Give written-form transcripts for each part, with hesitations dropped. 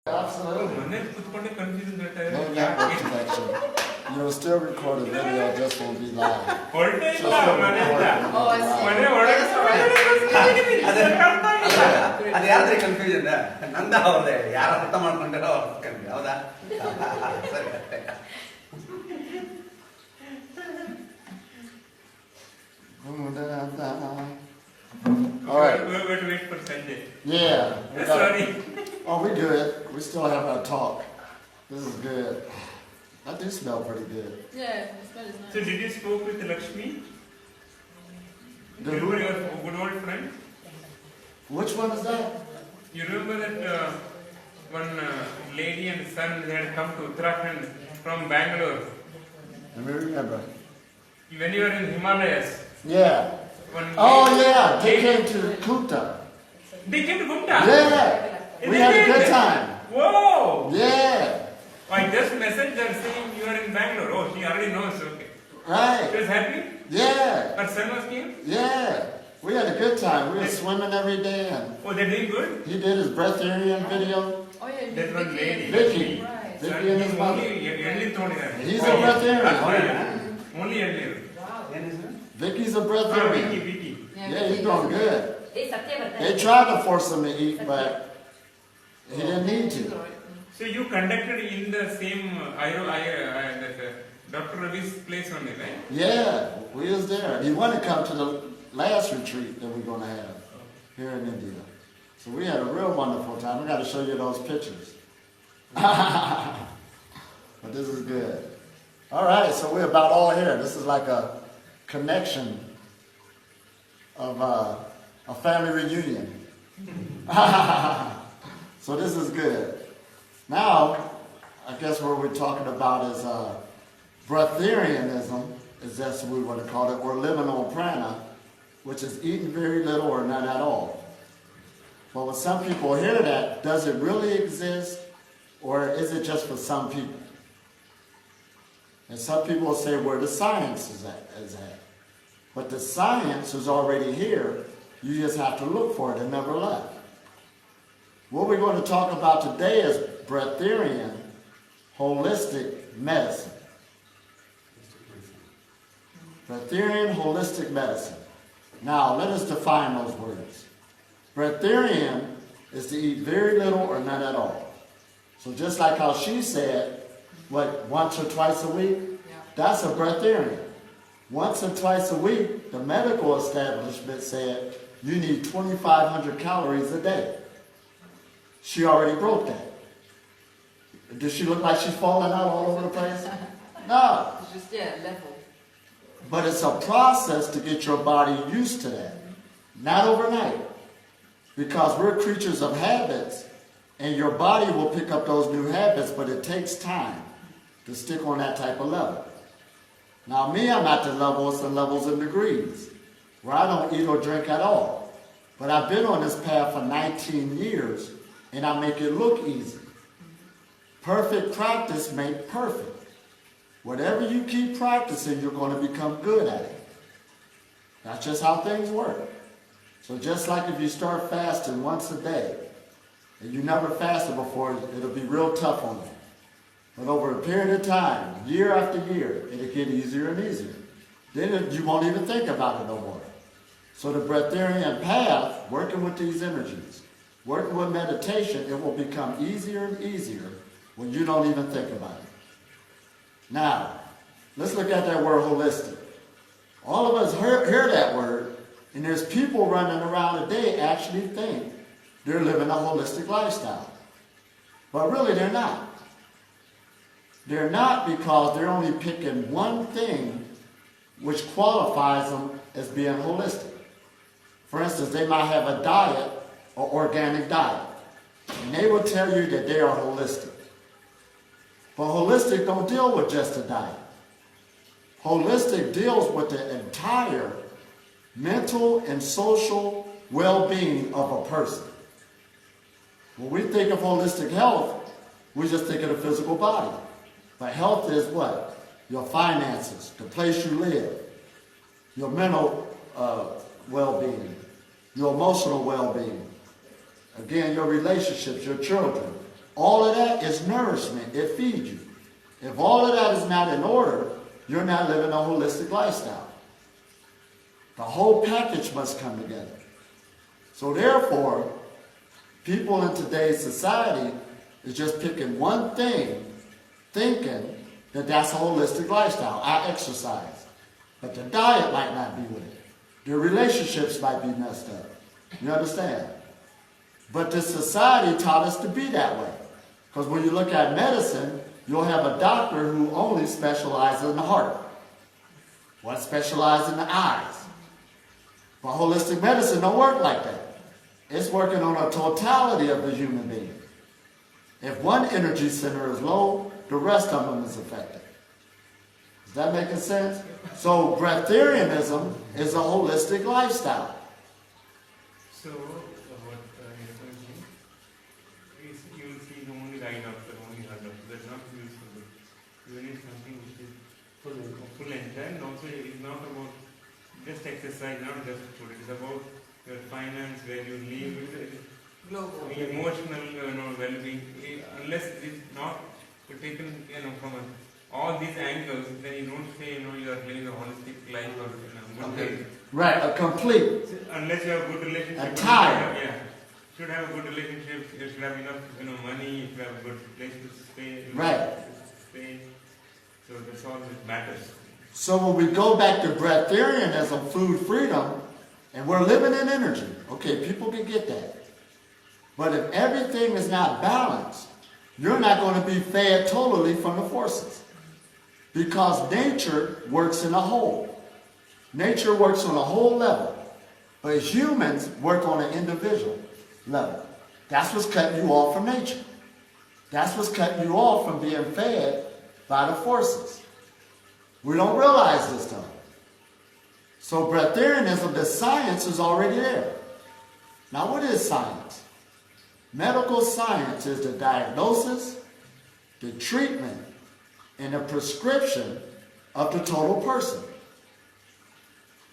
Absolutely. No network connection. You'll still record a video, just won't be live. Just still record it. ಅದು ಯಾರ್ದ್ರೆ confusion ನಂದ ಅವ್ರದೆ ಯಾರು ಅರ್ಥ ಮಾಡ್ಕೊಂಡಾರೋ confusion ಹೌದಾ ಸರಿ All right. Wait for Sanjay. Yeah. Sorry. Oh, we good. We still have our talk. This is good. That do smell pretty good. Yeah, the smell is nice. So did you spoke with Lakshmi? The Your who? good old friend? Which one is that? You remember that one lady and son had come to Uttarakhand from Bangalore? Let me remember. When you were in Himalayas. Yeah. Oh yeah, they came to Kunta. They came to Gumta? Yeah. We had a good time. Whoa! Yeah. I just messaged her saying you are in Bangalore. Oh, she already knows. Okay. Right. She was happy? Yeah. Her son was here? Yeah. We had a good time. We were swimming every day, and Oh, they're doing good? he did his breatharian video. Oh yeah, That one lady. Vicky. Right. Vicky and his mother. He's a Oh, breatharian. Only earlier. Wow. ಏನು ಹೆಸರು Vicky's a Vicky, breatharian. Vicky. Yeah, he's doing good. Hey, Satyavardhan. They tried to force him to eat, but he didn't need to. So you conducted in the same Dr. Ravi's place only, right? Yeah, we was there. He wanted to come to the last retreat that we're going to have here in India. So we had a real wonderful time. I got to show you those pictures. But this is good. All right, so we're about all here. This is like a connection of a family reunion. So this is good. Now, I guess what we're talking about is breatharianism, is that's what we want to call it, or living on prana, which is eating very little or none at all. But when some people hear that, does it really exist, or is it just for some people? And some people say where the science is at. But the science is already here. You just have to look for it and never left. What we're going to talk about today is breatharian holistic medicine. Breatharian holistic medicine. Now, let us define those words. Breatharian is to eat very little or none at all. So just like how she said, what, once or twice a week? Yeah. That's a breatharian. Once or twice a week, the medical establishment said you need 2,500 calories a day. She already broke that. Does she look like she's falling out all over the place? No. It's just, level. But it's a process to get your body used to that. Not overnight. Because we're creatures of habits, and your body will pick up those new habits, but it takes time to stick on that type of level. Now me, I'm at the levels and levels and degrees, where I don't eat or drink at all. But I've been on this path for 19 years, and I make it look easy. Perfect practice makes perfect. Whatever you keep practicing, you're going to become good at it. That's just how things work. So just like if you start fasting once a day, and you never fasted before, it'll be real tough on you. But over a period of time, year after year, it'll get easier and easier. Then you won't even think about it no more. So the breatharian path, working with these energies, working with meditation, it will become easier and easier when you don't even think about it. Now, let's look at that word holistic. All of us hear that word, and there's people running around today actually think they're living a holistic lifestyle. But really they're not. They're not because they're only picking one thing which qualifies them as being holistic. For instance, they might have a diet or organic diet, and they will tell you that they are holistic. But holistic don't deal with just a diet. Holistic deals with the entire mental and social well-being of a person. When we think of holistic health, we just think of the physical body. But health is what? Your finances, the place you live, your mental well-being, your emotional well-being, again, your relationships, your children, all of that is nourishment. It feeds you. If all of that is not in order, you're not living a holistic lifestyle. The whole package must come together. So therefore, people in today's society is just picking one thing, thinking that that's a holistic lifestyle. I exercise. But the diet might not be with it. Their relationships might be messed up. You understand? But the society taught us to be that way. Because when you look at medicine, you'll have a doctor who only specializes in the heart. One specializes in the eyes. But holistic medicine don't work like that. It's working on a totality of the human being. If one energy center is low, the rest of them is affected. Is that making sense? So breatharianism is a holistic lifestyle. So, what you're saying is you will see the only eye doctor, only heart doctor. That's not useful. You need something which is full and then also it's not about just exercise, not just food. It's about your finance, where you live, Global. emotional well-being. Unless it's not taken from all these angles, then you don't say you are living a holistic life or Complete. Right, a complete. unless you have a good relationship. A tie. Yeah. You should have a good relationship. You should have enough money. You should have a good place to stay. Right. So that's all that matters. So when we go back to breatharianism, food freedom, and we're living in energy. Okay, people can get that. But if everything is not balanced, you're not going to be fed totally from the forces. Because nature works in a whole. Nature works on a whole level. But humans work on an individual level. That's what's cutting you off from nature. That's what's cutting you off from being fed by the forces. We don't realize this though. So breatharianism, the science is already there. Now what is science? Medical science is the diagnosis, the treatment, and the prescription of the total person.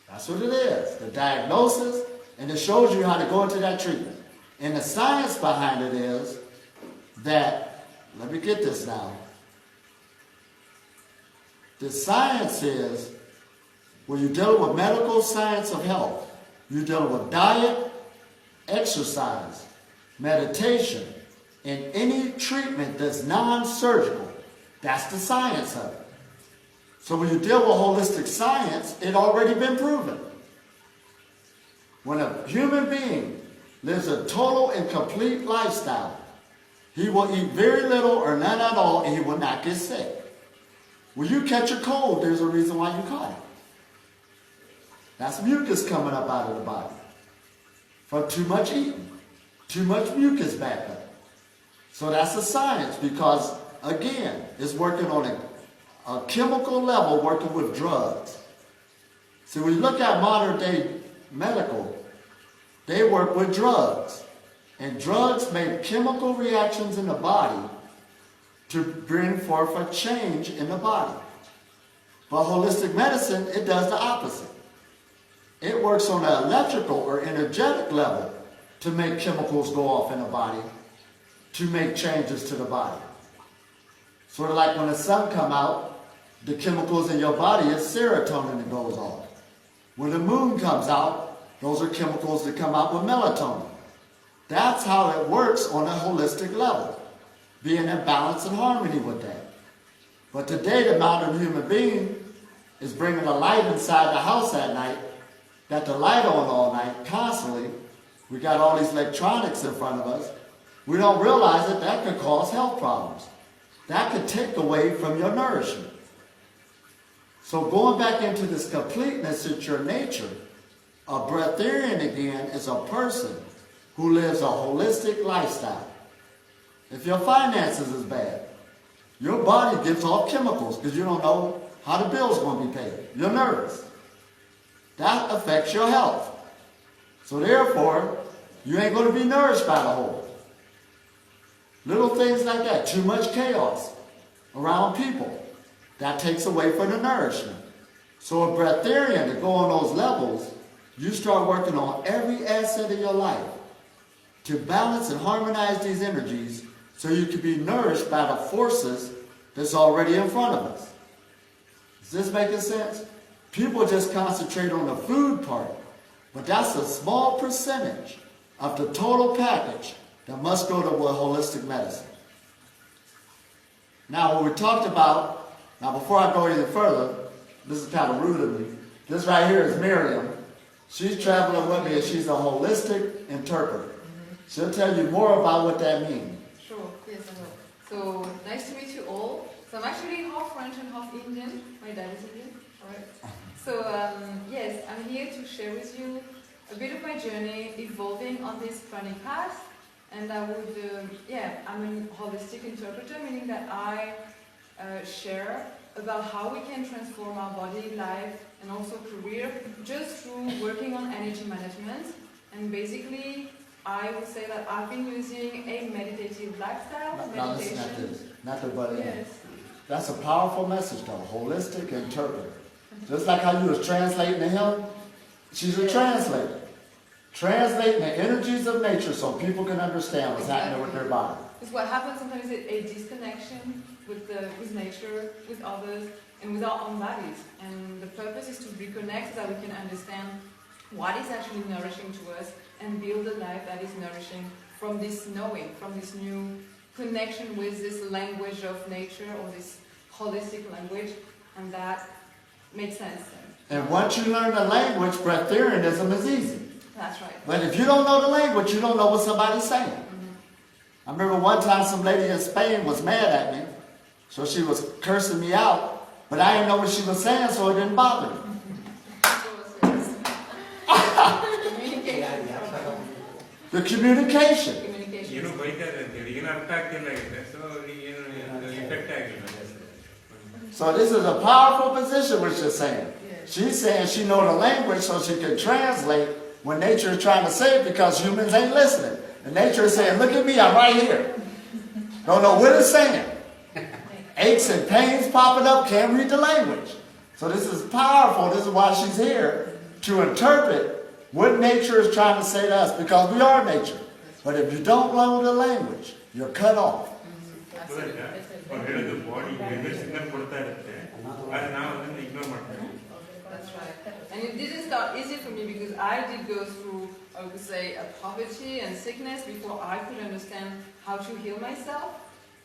That's what it is. The diagnosis, and it shows you how to go into that treatment. And the science behind it is that, let me get this now. The science is, when you're dealing with medical science of health, you're dealing with diet, exercise, meditation, and any treatment that's non-surgical. That's the science of it. So when you deal with holistic science, it's already been proven. When a human being lives a total and complete lifestyle, he will eat very little or none at all, and he will not get sick. When you catch a cold, there's a reason why you caught it. That's mucus coming up out of the body from too much eating, too much mucus back up. So that's a science because, again, it's working on a chemical level, working with drugs. See, when you look at modern day medical, they work with drugs. And drugs make chemical reactions in the body to bring forth a change in the body. But holistic medicine, it does the opposite. It works on an electrical or energetic level to make chemicals go off in the body, to make changes to the body. Sort of like when the sun comes out, the chemicals in your body is serotonin that goes off. When the moon comes out, those are chemicals that come out with melatonin. That's how it works on a holistic level, being in balance and harmony with that. But today, the modern human being is bringing a light inside the house at night, got the light on all night, constantly. We got all these electronics in front of us. We don't realize that that could cause health problems. That could take away from your nourishment. So going back into this completeness at your nature, a breatharian again is a person who lives a holistic lifestyle. If your finances is bad, your body gives off chemicals because you don't know how the bill's going to be paid. You're nervous. That affects your health. So therefore, you ain't going to be nourished by the whole. Little things like that, too much chaos around people, that takes away from the nourishment. So a breatharian, to go on those levels, you start working on every asset of your life to balance and harmonize these energies so you can be nourished by the forces that's already in front of us. Is this making sense? People just concentrate on the food part, but that's a small percentage of the total package that must go to holistic medicine. Now, what we talked about, now before I go any further, this is kind of rude of me. This right here is Miriam. She's traveling with me and she's a holistic interpreter. She'll tell you more about what that means. Sure, yes, I will. So, nice to meet you all. So, I'm actually half French and half Indian. My dad is Indian, alright. So, yes, I'm here to share with you a bit of my journey evolving on this pranic path. And I would, I'm a holistic interpreter, meaning that I share about how we can transform our body, life, and also career just through working on energy management. And basically, I would say that I've been using a meditative lifestyle. Now listen at this, not the butt in. Yes. That's a powerful message though, holistic interpreter. Just like how you was translating to him, she's a translator. Translating the energies of nature so people can understand what's happening with their body. Because what happens sometimes is a disconnection with nature, with others, and with our own bodies. And the purpose is to reconnect so that we can understand what is actually nourishing to us and build a life that is nourishing from this knowing, from this new connection with this language of nature or this holistic language, and that makes sense. And once you learn the language, breatharianism is easy. That's right. But if you don't know the language, you don't know what somebody's saying. I remember one time some lady in Spain was mad at me, so she was cursing me out, but I didn't know what she was saying, so it didn't bother me. The communication. You know, So this is a powerful position which she's saying. She's saying she knows the language so she can translate when nature is trying to say it because humans ain't listening. And nature is saying, look at me, I'm right here. Don't know what it's saying. Aches and pains popping up, can't read the language. So this is powerful. This is why she's here, to interpret what nature is trying to say to us, because we are nature. But if you don't learn the language, you're cut off. That's right. And it didn't start easy for me because I did go through, I would say, a poverty and sickness before I could understand how to heal myself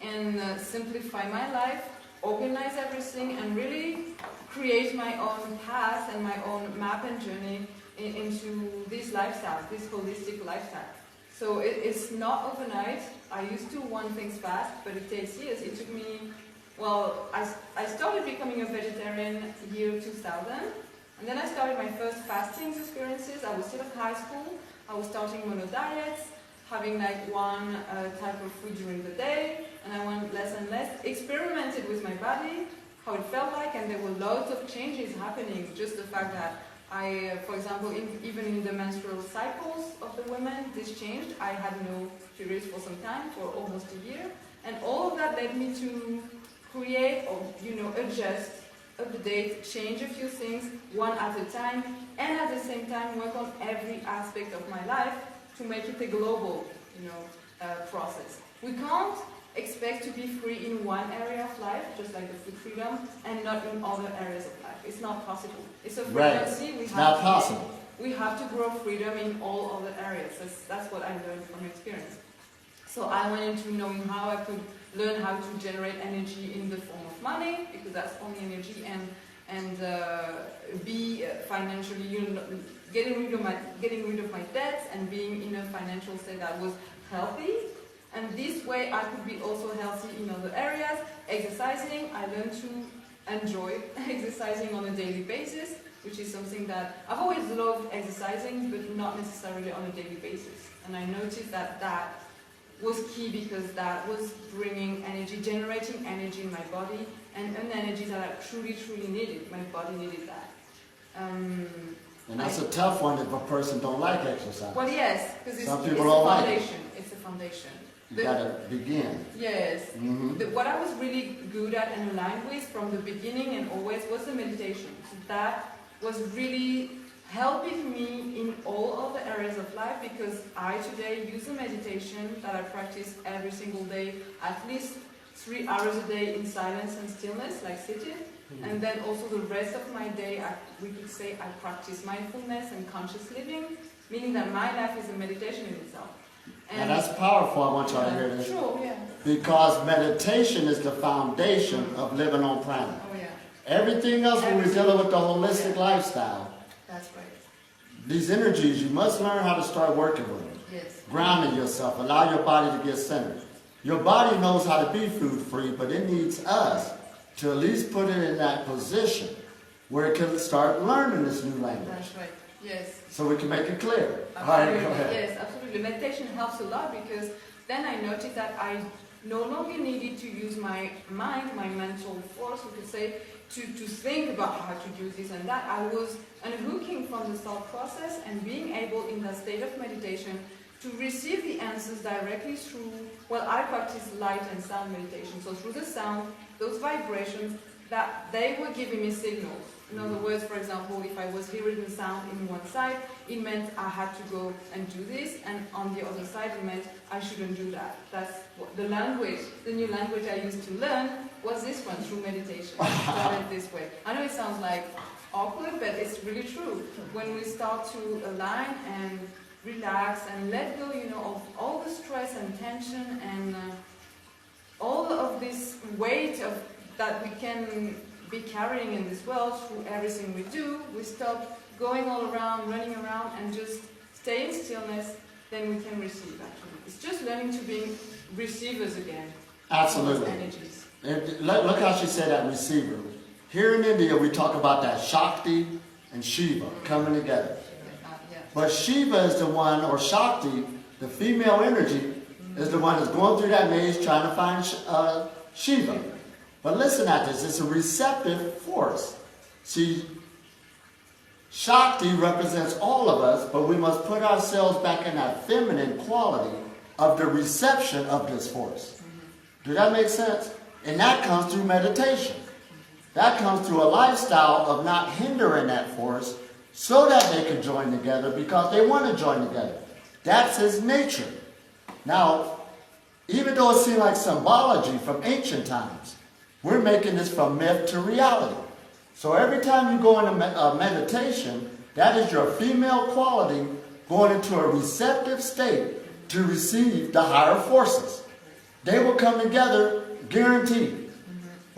and simplify my life, organize everything, and really create my own path and my own map and journey into this lifestyle, this holistic lifestyle. So it's not overnight. I used to want things fast, but it takes years. It took me, well, I started becoming a vegetarian year 2000, and then I started my first fasting experiences. I was still in high school. I was starting mono diets, having like one type of food during the day, and I went less and less, experimented with my body, how it felt like, and there were lots of changes happening. Just the fact that I, for example, even in the menstrual cycles of the women, this changed. I had no periods for some time, for almost a year, and all of that led me to create or, adjust, update, change a few things one at a time, and at the same time work on every aspect of my life to make it a global, process. We can't expect to be free in one area of life, just like the food freedom, and not in other areas of life. It's not possible. It's a frequency. Right. It's not possible. We have to grow freedom in all other areas. That's what I learned from experience. So I went into knowing how I could learn how to generate energy in the form of money, because that's only energy, and be financially, getting rid of my debts and being in a financial state that was healthy. And this way I could be also healthy in other areas. Exercising, I learned to enjoy exercising on a daily basis, which is something that I've always loved exercising, but not necessarily on a daily basis. And I noticed that was key because that was bringing energy, generating energy in my body, and an energy that I truly, truly needed. My body needed that. And that's a tough one if a person don't like exercise. Well, yes, because it's a foundation. It's a foundation. You gotta begin. Yes. Mm-hmm. What I was really good at and aligned with from the beginning and always was the meditation. So that was really helping me in all of the areas of life, because I today use a meditation that I practice every single day, at least 3 hours a day in silence and stillness, like sitting. And then also the rest of my day, we could say I practice mindfulness and conscious living, meaning that my life is a meditation in itself. And that's powerful. I want y'all to hear this. True, yeah. Because meditation is the foundation of living on planet. Oh, yeah. Everything else, when we're dealing with the holistic lifestyle, That's right. these energies, you must learn how to start working with them. Yes. Grounding yourself. Allow your body to get centered. Your body knows how to be food free, but it needs us to at least put it in that position where it can start learning this new language. That's right. Yes. So we can make it clear. Absolutely. All right, go ahead. Yes, absolutely. Meditation helps a lot, because then I noticed that I no longer needed to use my mind, my mental force, we could say, to think about how to do this and that. I was unhooking from the thought process and being able in that state of meditation to receive the answers directly through, well, I practice light and sound meditation. So through the sound, those vibrations, that they were giving me signals. In other words, for example, if I was hearing the sound in one side, it meant I had to go and do this, and on the other side, it meant I shouldn't do that. That's what the language, the new language I used to learn was this one, through meditation. I learned this way. I know it sounds like awkward, but it's really true. When we start to align and relax and let go, of all the stress and tension and all of this weight that we can be carrying in this world through everything we do, we stop going all around, running around, and just stay in stillness, then we can receive, actually. It's just learning to be receivers again. Absolutely. Of energies. And look how she said that, receiver. Here in India, we talk about that Shakti and Shiva coming together. Yeah. But Shiva is the one, or Shakti, the female energy, is the one that's going through that maze trying to find Shiva. But listen at this, it's a receptive force. See, Shakti represents all of us, but we must put ourselves back in that feminine quality of the reception of this force. Does that make sense? And that comes through meditation. That comes through a lifestyle of not hindering that force so that they can join together because they want to join together. That's his nature. Now, even though it seems like symbology from ancient times, we're making this from myth to reality. So every time you go into meditation, that is your female quality going into a receptive state to receive the higher forces. They will come together, guaranteed.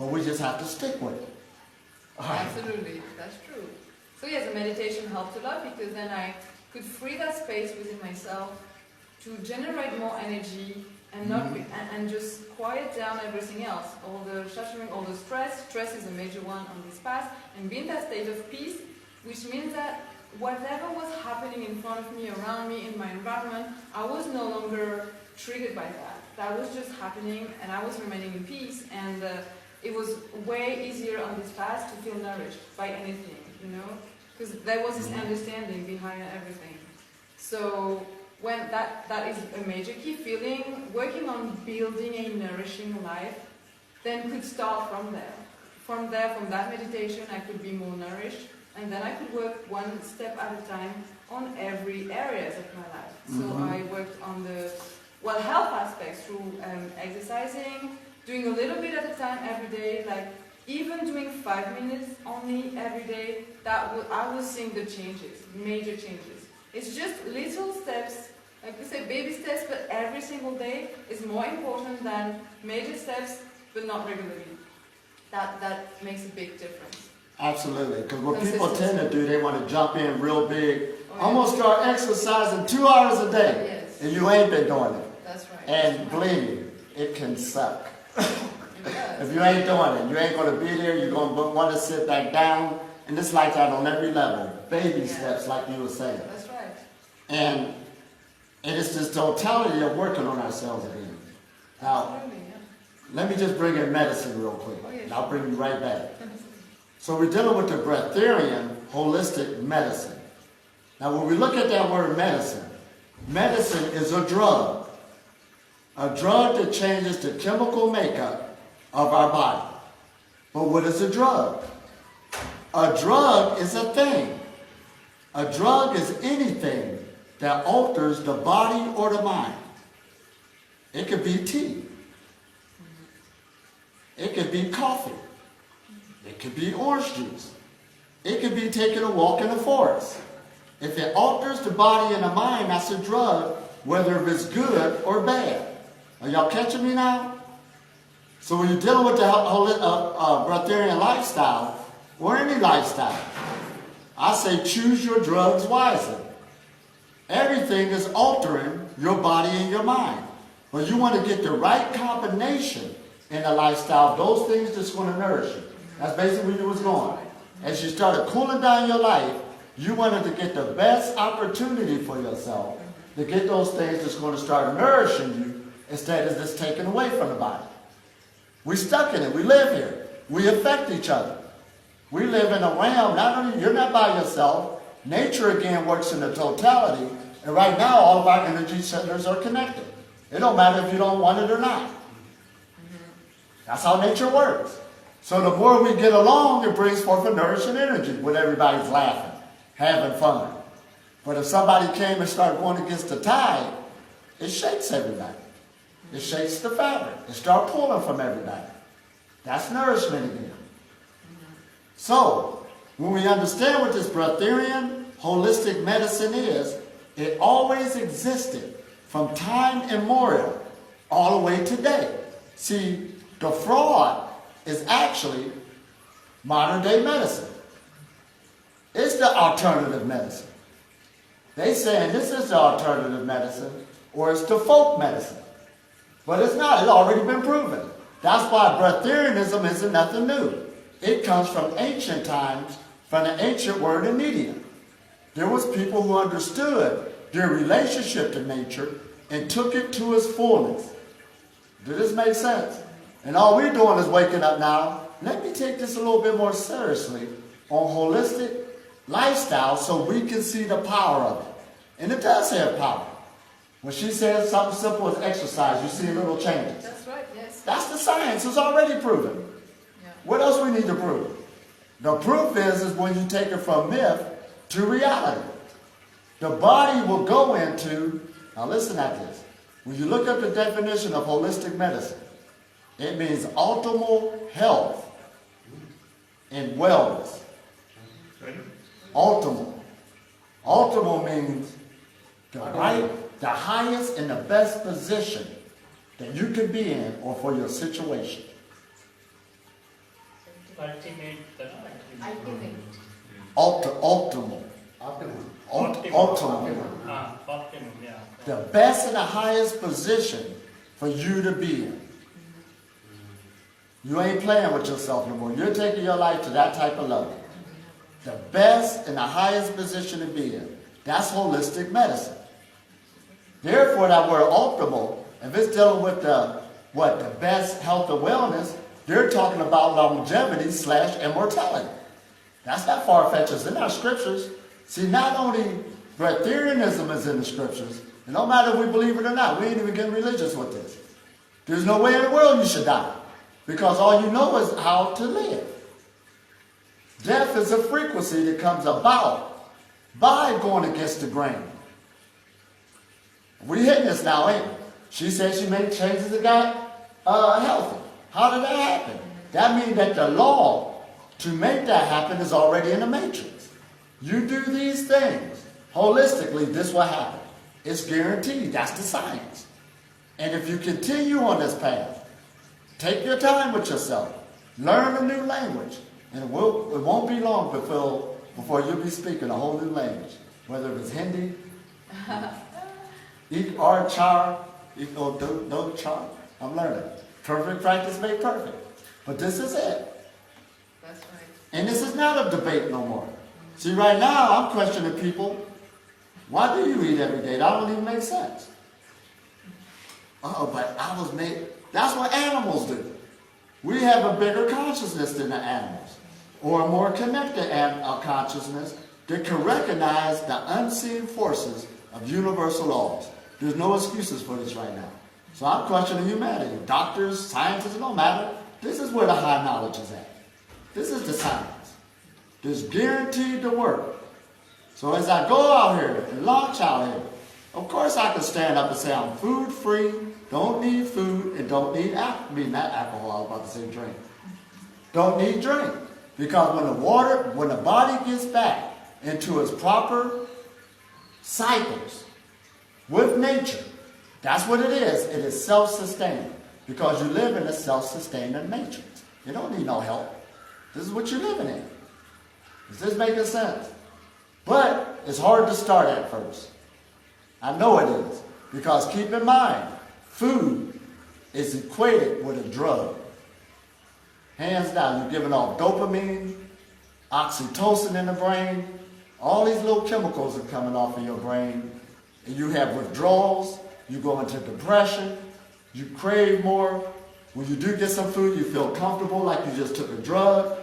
But we just have to stick with it. Absolutely, that's true. So yes, the meditation helped a lot, because then I could free that space within myself to generate more energy and not and just quiet down everything else. All the shattering, all the stress. Stress is a major one on this path. And be in that state of peace, which means that whatever was happening in front of me, around me, in my environment, I was no longer triggered by that. That was just happening, and I was remaining in peace. And it was way easier on this path to feel nourished by anything, because there was this understanding behind everything. So when that is a major key, feeling, working on building a nourishing life, then could start from there. From that meditation, I could be more nourished, and then I could work one step at a time on every areas of my life. So I worked on the health aspects through exercising, doing a little bit at a time every day, like even doing 5 minutes only every day. I was seeing the changes, major changes. It's just little steps, like we say baby steps, but every single day is more important than major steps, but not regularly. That makes a big difference. Absolutely, because what people tend to do, they want to jump in real big. Oh, yeah. I'm going to start exercising 2 hours a day. Yes. And you ain't been doing it. That's right. And believe me, it can suck. Yes. If you ain't doing it, you ain't going to be there. You're going to want to sit back down. And it's like that on every level. Baby steps, like you were saying. That's right. And it is this totality of working on ourselves again. Now, Absolutely, yeah. let me just bring in medicine real quick. Oh, yeah. And I'll bring you right back. So we're dealing with the Breatharian holistic medicine. Now when we look at that word medicine, medicine is a drug. A drug that changes the chemical makeup of our body. But what is a drug? A drug is a thing. A drug is anything that alters the body or the mind. It could be tea. It could be coffee. It could be orange juice. It could be taking a walk in the forest. If it alters the body and the mind, that's a drug, whether it's good or bad. Are y'all catching me now? So when you're dealing with the breatharian lifestyle, or any lifestyle, I say choose your drugs wisely. Everything is altering your body and your mind. But you want to get the right combination in a lifestyle, those things that's going to nourish you. That's basically where you was going. As you started cooling down your life, you wanted to get the best opportunity for yourself to get those things that's going to start nourishing you instead of just taken away from the body. We're stuck in it. We live here. We affect each other. We live in a realm, not only, you're not by yourself. Nature again works in the totality. And right now, all of our energy centers are connected. It don't matter if you don't want it or not. That's how nature works. So the more we get along, it brings forth a nourishing energy when everybody's laughing, having fun. But if somebody came and started going against the tide, it shakes everybody. It shakes the fabric. It starts pulling from everybody. That's nourishment again. So, when we understand what this breatharian holistic medicine is, it always existed from time immemorial all the way today. See, the fraud is actually modern day medicine. It's the alternative medicine. They saying this is the alternative medicine or it's the folk medicine. But it's not. It's already been proven. That's why breatharianism isn't nothing new. It comes from ancient times, from the ancient word in media. There was people who understood their relationship to nature and took it to its fullness. Does this make sense? And all we're doing is waking up now. Let me take this a little bit more seriously on holistic lifestyle so we can see the power of it. And it does have power. When she says something simple as exercise, you see little changes. That's right, yes. That's the science. It's already proven. Yeah. What else we need to prove? The proof is when you take it from myth to reality. The body will go into, now listen at this. When you look up the definition of holistic medicine, it means optimal health and wellness. Optimal. Optimal means the highest and the best position that you can be in or for your situation. Ultimate. Optimal. Optimum. Optimal. Optimum, yeah. The best and the highest position for you to be in. You ain't playing with yourself anymore. You're taking your life to that type of level. The best and the highest position to be in. That's holistic medicine. Therefore, that word optimal, if it's dealing with the best health and wellness, they're talking about longevity / immortality. That's not far-fetched. It's in our scriptures. See, not only breatharianism is in the scriptures, and no matter if we believe it or not, we ain't even getting religious with this. There's no way in the world you should die, because all you know is how to live. Death is a frequency that comes about by going against the grain. We hitting this now, ain't we? She said she made changes that got healthy. How did that happen? That means that the law to make that happen is already in the matrix. You do these things holistically, this will happen. It's guaranteed. That's the science. And if you continue on this path, take your time with yourself. Learn a new language. And it won't be long before you'll be speaking a whole new language. Whether it's Hindi, or char, no char. I'm learning. Perfect practice made perfect. But this is it. That's right. And this is not a debate no more. See, right now, I'm questioning people. Why do you eat every day? That don't even make sense. But I was made. That's what animals do. We have a bigger consciousness than the animals. Or a more connected consciousness that can recognize the unseen forces of universal laws. There's no excuses for this right now. So I'm questioning humanity. Doctors, scientists, it don't matter. This is where the high knowledge is at. This is the science. This guaranteed to work. So as I go out here and launch out here, of course I can stand up and say I'm food free, don't need food, and don't need not alcohol, I was about to say drink. Don't need drink. Because when the body gets back into its proper cycles with nature, that's what it is. It is self-sustaining. Because you live in a self-sustaining matrix. You don't need no help. This is what you're living in. Is this making sense? But it's hard to start at first. I know it is. Because keep in mind, food is equated with a drug. Hands down, you're giving off dopamine, oxytocin in the brain. All these little chemicals are coming off of your brain. And you have withdrawals. You go into depression. You crave more. When you do get some food, you feel comfortable like you just took a drug.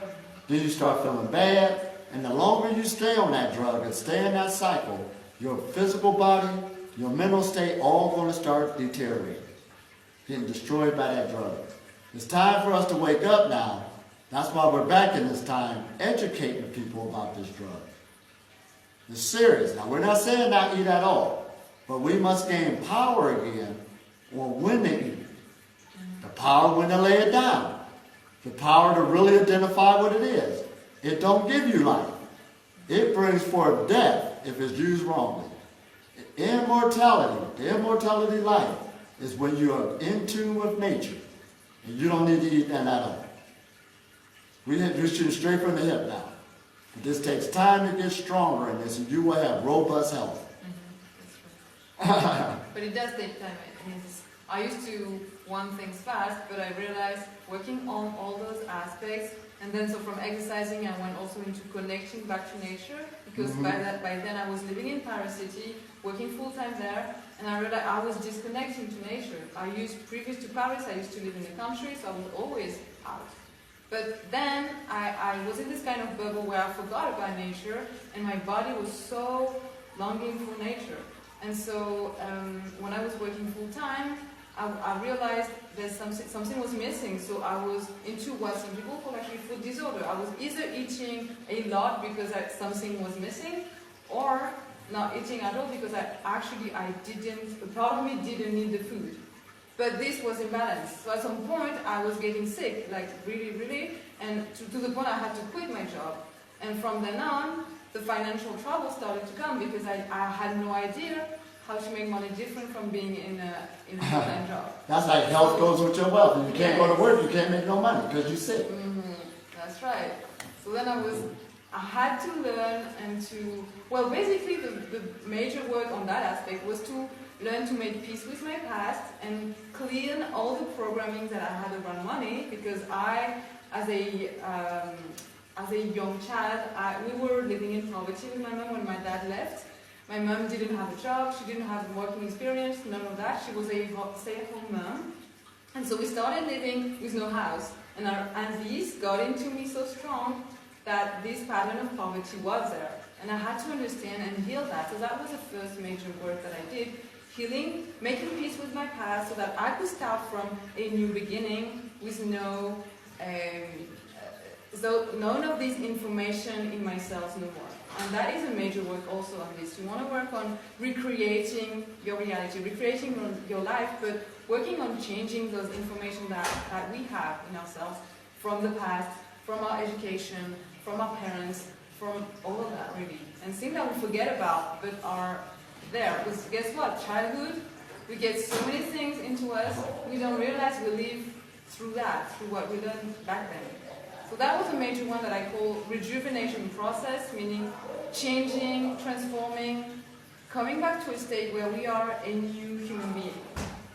Then you start feeling bad. And the longer you stay on that drug and stay in that cycle, your physical body, your mental state, all going to start deteriorating. Getting destroyed by that drug. It's time for us to wake up now. That's why we're back in this time educating people about this drug. It's serious. Now, we're not saying not eat at all, but we must gain power again on when to eat. The power when to lay it down. The power to really identify what it is. It don't give you life. It brings forth death if it's used wrongly. Immortality, the immortality life, is when you are in tune with nature. And you don't need to eat that at all. We're shooting straight from the hip now. But this takes time to get stronger in this, and you will have robust health. But it does take time. I used to want things fast, but I realized working on all those aspects, and then so from exercising I went also into connecting back to nature, because by then I was living in Paris City, working full-time there, and I realized I was disconnecting to nature. Previous to Paris, I used to live in the country, so I was always out. But then I was in this kind of bubble where I forgot about nature, and my body was so longing for nature. And so when I was working full-time, I realized that something was missing. So I was into what some people call actually food disorder. I was either eating a lot because something was missing, or not eating at all because a part of me didn't need the food. But this was imbalanced. So at some point I was getting sick, like really, really, and to the point I had to quit my job. And from then on, the financial trouble started to come because I had no idea how to make money different from being in a full-time job. That's like health goes with your wealth. If you can't go to work, you can't make no money because you're sick. That's right. So then I had to learn basically the major work on that aspect was to learn to make peace with my past and clean all the programming that I had around money, because as a young child, we were living in poverty with my mom when my dad left. My mom didn't have a job, she didn't have working experience, none of that. She was a stay-at-home mom. And so we started living with no house. And this got into me so strong that this pattern of poverty was there. And I had to understand and heal that. So that was the first major work that I did. Healing, making peace with my past so that I could start from a new beginning with none of this information in my cells no more. And that is a major work also on this. You want to work on recreating your reality, recreating your life, but working on changing those information that we have in ourselves from the past, from our education, from our parents, from all of that really. And things that we forget about but are there. Because guess what? Childhood, we get so many things into us, we don't realize we live through that, through what we learned back then. So that was a major one that I call rejuvenation process, meaning changing, transforming, coming back to a state where we are a new human being.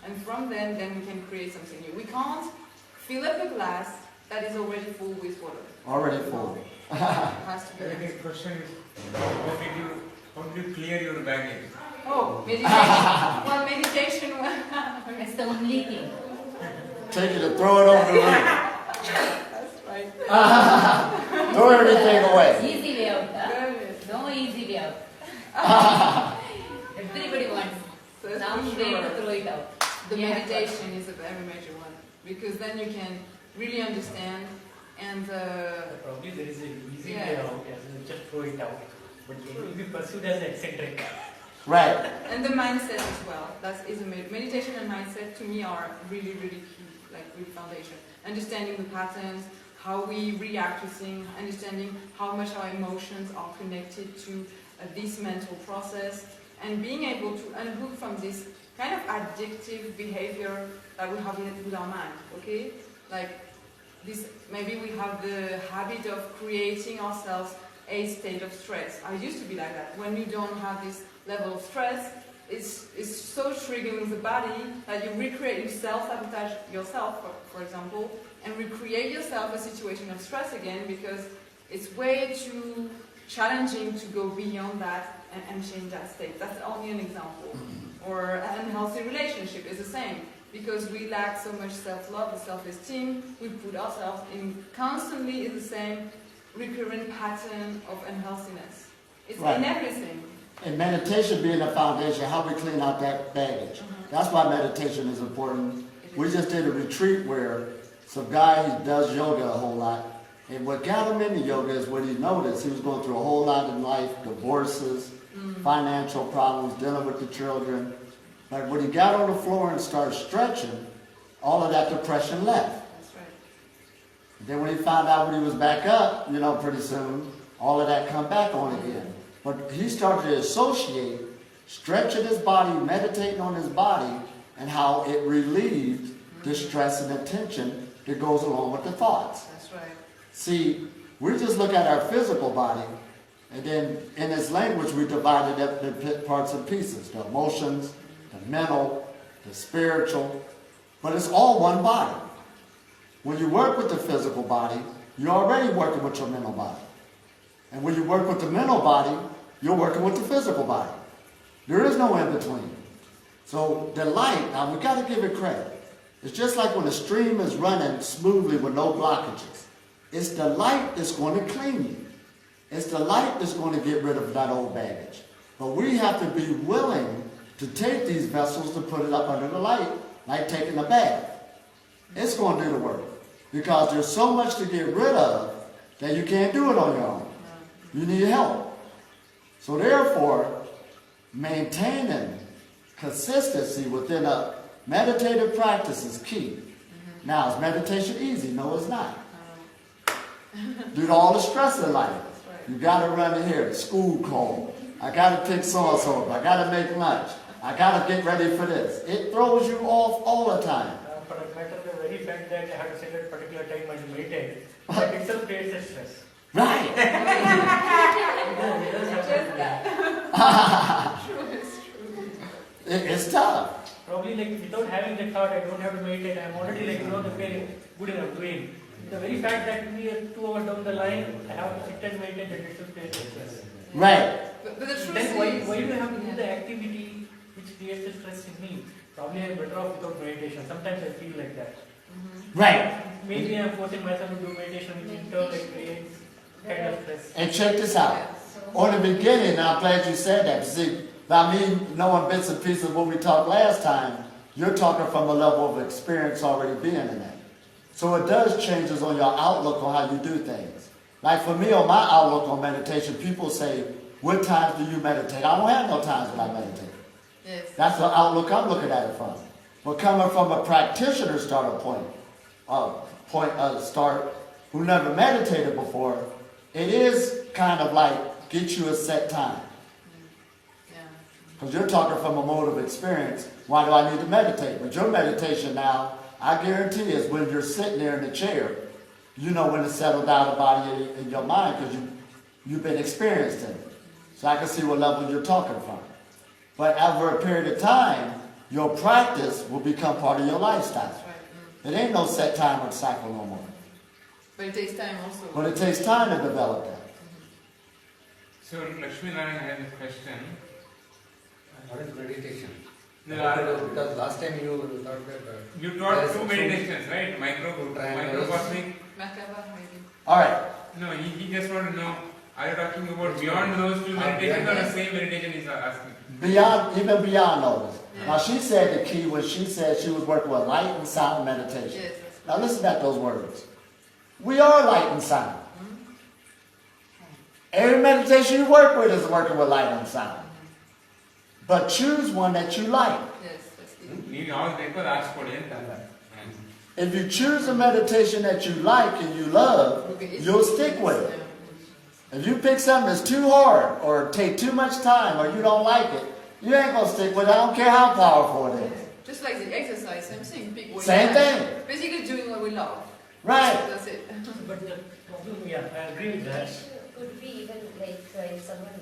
And from then we can create something new. We can't fill up a glass that is already full with water. Already full. It has to be. The next question is, how did you clear your baggage? Oh, meditation. Well, meditation, That's the only thing. Take it and throw it over the ring. that's right. Throw everything away. Easy way out. No easy way out. Everybody wants So that's some for way sure. to throw it out. The Yeah. meditation is a very major one, because then you can really understand and Probably there is an easy Yeah. way out, just throw it out. but it will be pursued as eccentric. Right. And the mindset as well. That is a meditation and mindset to me are really, really key, like good foundation. Understanding the patterns, how we react to things, understanding how much our emotions are connected to this mental process, and being able to unhook from this kind of addictive behavior that we have with our mind, okay? Like this, maybe we have the habit of creating ourselves a state of stress. I used to be like that. When you don't have this level of stress, it's so triggering with the body that you recreate, you self-sabotage yourself, for example, and recreate yourself a situation of stress again because it's way too challenging to go beyond that and change that state. That's only an example. Or an unhealthy relationship is the same. Because we lack so much self-love and self-esteem, we put ourselves constantly in the same recurrent pattern of unhealthiness. It's Right. in everything. And meditation being the foundation, how we clean out that baggage. That's why meditation is important. We just did a retreat where some guy does yoga a whole lot. And what got him into yoga is what he noticed. He was going through a whole lot in life, divorces, financial problems, dealing with the children. But when he got on the floor and started stretching, all of that depression left. That's right. Then when he found out when he was back up, pretty soon, all of that come back on again. But he started to associate stretching his body, meditating on his body, and how it relieved the stress and the tension that goes along with the thoughts. That's right. See, we just look at our physical body, and then in this language we divided up the parts and pieces, the emotions, the mental, the spiritual, but it's all one body. When you work with the physical body, you're already working with your mental body. And when you work with the mental body, you're working with the physical body. There is no in-between. So the light, now we got to give it credit. It's just like when a stream is running smoothly with no blockages. It's the light that's going to clean you. It's the light that's going to get rid of that old baggage. But we have to be willing to take these vessels to put it up under the light, like taking a bath. It's going to do the work. Because there's so much to get rid of that you can't do it on your own. You need help. So therefore, maintaining consistency within a meditative practice is key. Now, is meditation easy? No, it's not. Due to all the stress in life. You got to run in here, school call. I got to pick so-and-so up. I got to make lunch. I got to get ready for this. It throws you off all the time. For that matter, the very fact that I have to set a particular time and meditate, that itself creates a stress. Right. It does happen. True, it's true. It's tough. Probably without having that thought, I don't have to meditate. I'm already the feeling good enough doing. The very fact that we are 2 hours down the line, I have to sit and meditate, that itself creates a stress. Right. But the truth Then is, why do I have to do the activity which creates the stress in me? Probably I'm better off without meditation. Sometimes I feel like that. Right. Maybe I'm forcing myself to do meditation, which in turn creates kind of stress. And check this out. On the beginning, and I'm glad you said that. See, by me knowing bits and pieces of what we talked last time, you're talking from a level of experience already being in that. So it does changes on your outlook on how you do things. Like for me, on my outlook on meditation, people say, what times do you meditate? I don't have no times when I meditate. yes. That's the outlook I'm looking at it from. But coming from a practitioner start who never meditated before, it is kind of like get you a set time. Yeah. Because you're talking from a mode of experience. Why do I need to meditate? But your meditation now, I guarantee is when you're sitting there in the chair, you know when to settle down the body in your mind because you've been experienced in it. So I can see what level you're talking from. But over a period of time, your practice will become part of your lifestyle. That's right. It ain't no set time or cycle no more. But it takes time also. But it takes time to develop that. So, Lakshmi Narayan, I have a question. What is meditation? No, Because last time you thought that... you taught two meditations, right? Microcosmic. Merkaba, maybe. All right. No, he just want to know, are you talking about beyond those two meditations or the same meditation he's asking? Even beyond those. Now she said the key when she said she was working with light and sound meditation. Yes. Now listen at those words. We are light and sound. Every meditation you work with is working with light and sound. But choose one that you like. Yes, that's the ನೀವು ಯಾವ್ದು ಬೇಕೋ ಅದು ಆರಿಸ್ಕೊಡಿ ಅಂತ ಅಲ್ಲ. If you choose a meditation that you like and you love, you'll stick with it. If you pick something that's too hard or take too much time or you don't like it, you ain't going to stick with it. I don't care how powerful it is. Just like the exercise, same thing. Pick what Same you like. thing. Basically doing what we love. Right. That's it. But the problem, yeah, I agree with that. Could be even like if someone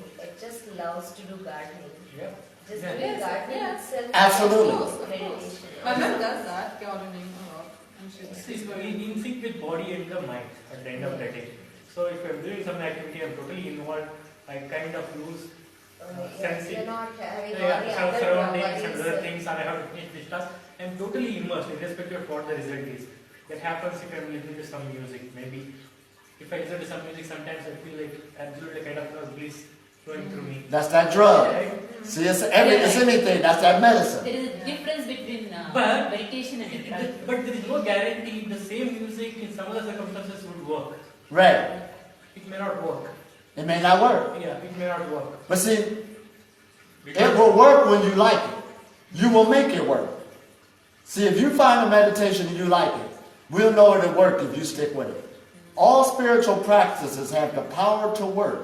just loves to do gardening. Yeah. Just Yeah. doing Yes, gardening yeah. itself. Absolutely. is meditation. My mom does that, gardening a lot. And she's It's in sync with body and the mind at the end of the day. So if I'm doing some activity, I'm totally involved, I kind of lose sensing. You're not having Yeah, all the some other surroundings and worries. other things, and I have to finish this task. I'm totally immersed, irrespective of what the result is. That happens if I'm listening to some music. Maybe if I listen to some music, sometimes I feel like absolutely kind of bliss flowing through me. That's that drug. Right? See, it's anything. That's that medicine. There is a difference between But- meditation and meditation. But there is no guarantee the same music in some other circumstances would work. Right. It may not work. It may not work. Yeah, it may not work. But see, it will work when you like it. You will make it work. See, if you find a meditation and you like it, we'll know it'll work if you stick with it. All spiritual practices have the power to work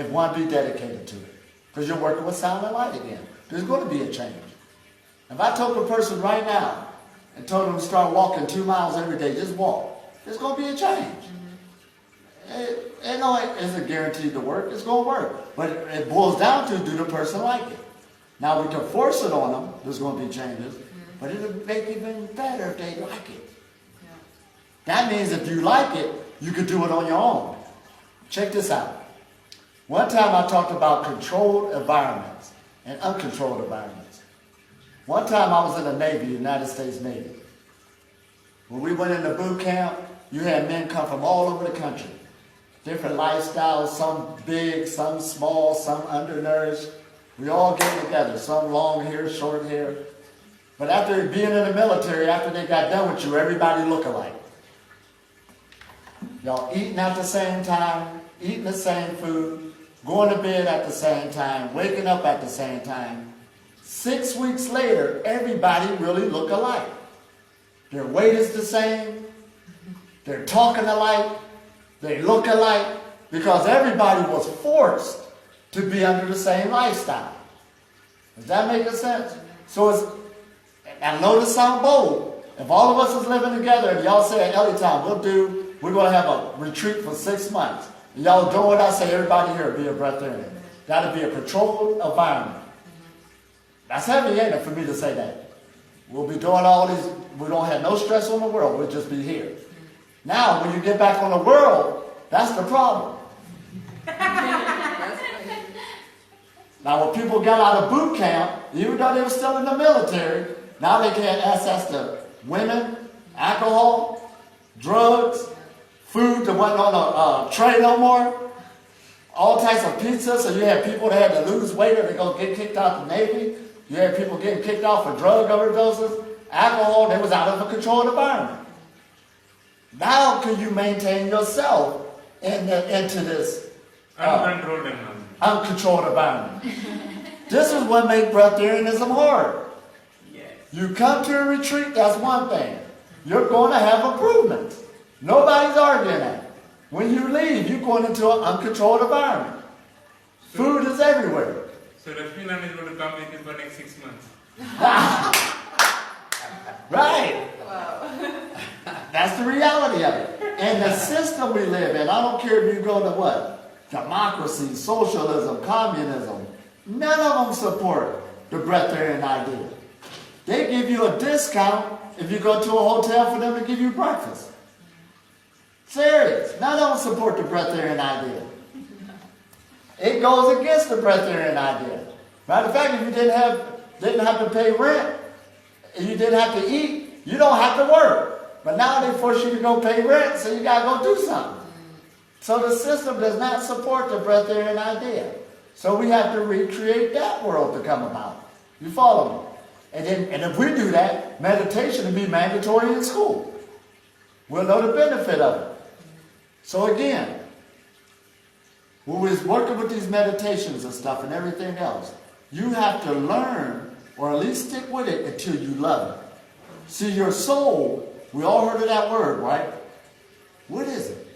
if one be dedicated to it. Because you're working with sound and light again. There's going to be a change. If I told a person right now and told them to start walking 2 miles every day, just walk, there's going to be a change. It isn't guaranteed to work. It's going to work. But it boils down to, do the person like it? Now, we can force it on them. There's going to be changes. But it'll make it even better if they like it. Yeah. That means if you like it, you can do it on your own. Check this out. One time I talked about controlled environments and uncontrolled environments. One time I was in the Navy, United States Navy. When we went into boot camp, you had men come from all over the country. Different lifestyles, some big, some small, some undernourished. We all get together, some long hair, short hair. But after being in the military, after they got done with you, everybody look alike. Y'all eating at the same time, eating the same food, going to bed at the same time, waking up at the same time. 6 weeks later, everybody really look alike. Their weight is the same. They're talking alike. They look alike. Because everybody was forced to be under the same lifestyle. Does that make sense? So it's, I know this sounds bold. If all of us is living together and y'all say at Ellie-Town, we're going to have a retreat for 6 months. And y'all do what I say, everybody here be a breatharian. That'll be a controlled environment. That's heavy, ain't it, for me to say that? We'll be doing all these, we don't have no stress on the world, we'll just be here. Now, when you get back on the world, that's the problem. Now, when people got out of boot camp, even though they were still in the military, now they can't access to women, alcohol, drugs, food that wasn't on a tray no more, all types of pizza. So you had people that had to lose weight or they're going to get kicked out the Navy. You had people getting kicked out for drug overdoses, alcohol. They was out of a controlled environment. Now can you maintain yourself into this Uncontrolled environment. uncontrolled environment? This is what makes breatharianism hard. Yes. You come to a retreat, that's one thing. You're going to have improvements. Nobody's arguing that. When you leave, you're going into an uncontrolled environment. Food is everywhere. So Lakshminan is going to come with you for next 6 months. Right. Wow. That's the reality of it. And the system we live in, I don't care if you go to what? Democracy, socialism, communism. None of them support the breatharian idea. They give you a discount if you go to a hotel for them to give you breakfast. Serious. None of them support the breatharian idea. It goes against the breatharian idea. Matter of fact, if you didn't have to pay rent, and you didn't have to eat, you don't have to work. But now they force you to go pay rent, so you got to go do something. So the system does not support the breatharian idea. So we have to recreate that world to come about. You follow me? And if we do that, meditation will be mandatory in school. We'll know the benefit of it. So again, when we was working with these meditations and stuff and everything else, you have to learn, or at least stick with it until you love it. See, your soul, we all heard of that word, right? What is it?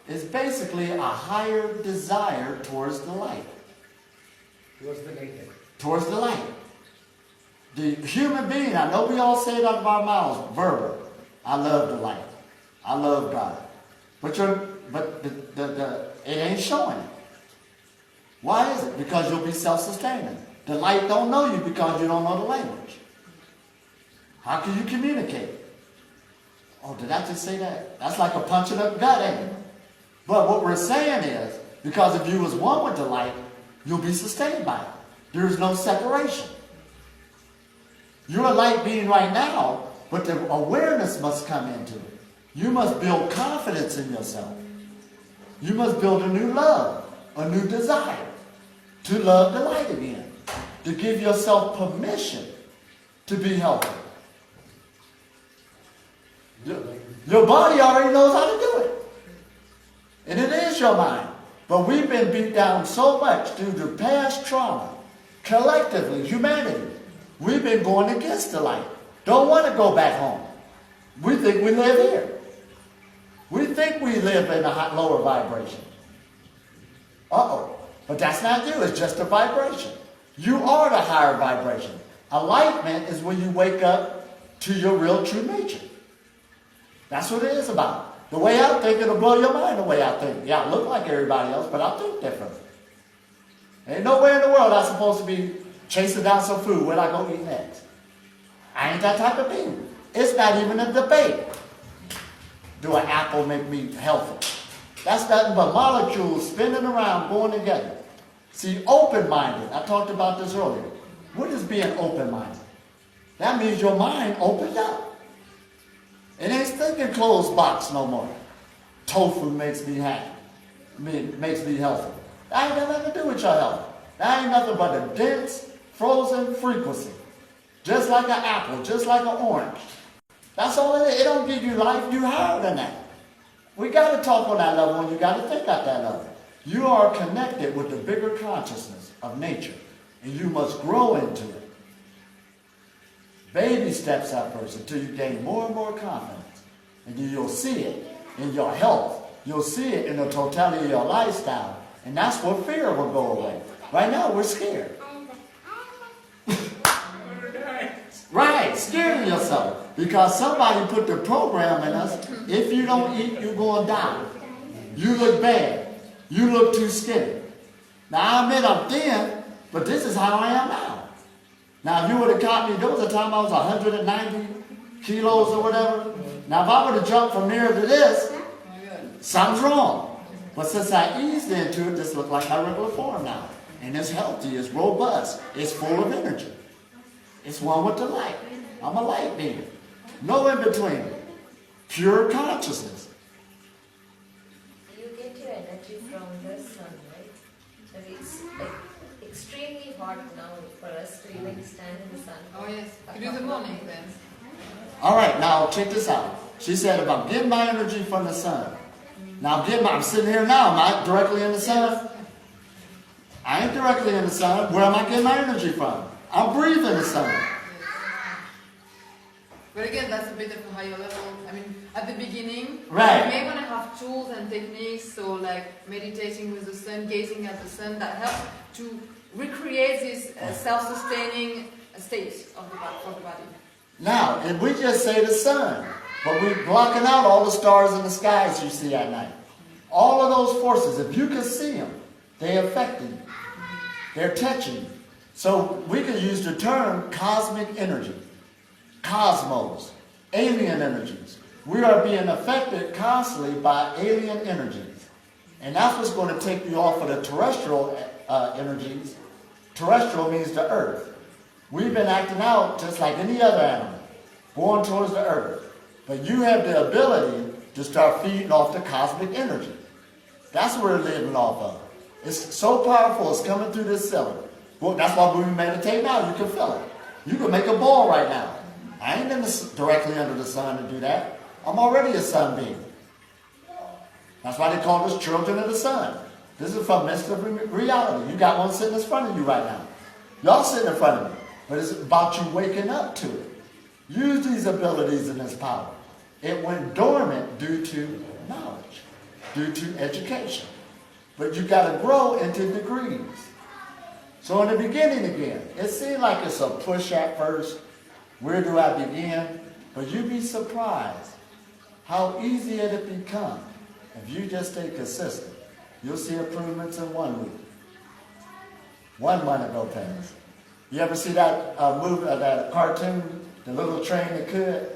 It's basically a higher desire towards the light. Towards the light. Towards the light. The human being, I know we all say it out of our mouths, verbal. I love the light. I love God. But it ain't showing it. Why is it? Because you'll be self-sustaining. The light don't know you because you don't know the language. How can you communicate? Oh, did I just say that? That's like a punch in the gut, ain't it? But what we're saying is, because if you was one with the light, you'll be sustained by it. There's no separation. You're a light being right now, but the awareness must come into it. You must build confidence in yourself. You must build a new love, a new desire to love the light again, to give yourself permission to be healthy. Your body already knows how to do it. And it is your mind. But we've been beat down so much due to past trauma. Collectively, humanity, we've been going against the light. Don't want to go back home. We think we live here. We think we live in a lower vibration. Uh-oh. But that's not you. It's just a vibration. You are the higher vibration. Enlightenment is when you wake up to your real true nature. That's what it is about. The way I think, it'll blow your mind the way I think. Yeah, I look like everybody else, but I think different. Ain't nowhere in the world I'm supposed to be chasing down some food. Where I go eat next? I ain't that type of being. It's not even a debate. Do an apple make me healthy? That's nothing but molecules spinning around, going together. See, open-minded. I talked about this earlier. What is being open-minded? That means your mind opened up. It ain't thinking closed box no more. Tofu makes me happy. Makes me healthy. That ain't got nothing to do with your health. That ain't nothing but a dense, frozen frequency. Just like an apple, just like an orange. That's all it is. It don't give you life. You're higher than that. We got to talk on that level and you got to think at that level. You are connected with the bigger consciousness of nature. And you must grow into it. Baby steps at first until you gain more and more confidence. And then you'll see it in your health. You'll see it in the totality of your lifestyle. And that's where fear will go away. Right now, we're scared. Right, scaring yourself. Because somebody put the program in us, if you don't eat, you're going to die. You look bad. You look too skinny. Now, I admit I'm thin, but this is how I am now. Now, if you would have caught me, there was a time I was 190 kilos or whatever. Now, if I would have jumped from there to this, something's wrong. But since I eased into it, this looks like my regular form now. And it's healthy, it's robust, it's full of energy. It's one with the light. I'm a light being. No in between. Pure consciousness. You get your energy from the sun, right? But it's like extremely hot now for us to even stand in the sun. Oh yes, you do the morning then. All right, now check this out. She said, if I'm getting my energy from the sun. Now I'm sitting here now. Am I directly in the sun? I ain't directly in the sun. Where am I getting my energy from? I'm breathing the sun. But again, that's a bit of a higher level. I mean, at the beginning, Right. you may want to have tools and techniques, so like meditating with the sun, gazing at the sun, that helps to recreate this self-sustaining state of the body. Now, if we just say the sun, but we're blocking out all the stars in the skies you see at night. All of those forces, if you can see them, they affect you. They're touching you. So we can use the term cosmic energy, cosmos, alien energies. We are being affected constantly by alien energies. And that's what's going to take you off of the terrestrial energies. Terrestrial means the earth. We've been acting out just like any other animal, going towards the earth. But you have the ability to start feeding off the cosmic energy. That's what we're living off of. It's so powerful, it's coming through this cylinder. Well, that's why when we meditate now, you can feel it. You can make a ball right now. I ain't directly under the sun to do that. I'm already a sun being. That's why they call us children of the sun. This is from Mr. Reality. You got one sitting in front of you right now. Y'all sitting in front of me. But it's about you waking up to it. Use these abilities and this power. It went dormant due to knowledge, due to education. But you got to grow into degrees. So in the beginning again, it seemed like it's a push at first. Where do I begin? But you'd be surprised how easy it'll become if you just stay consistent. You'll see improvements in 1 week. 1 month go past. You ever see that movie, that cartoon, the little train that could?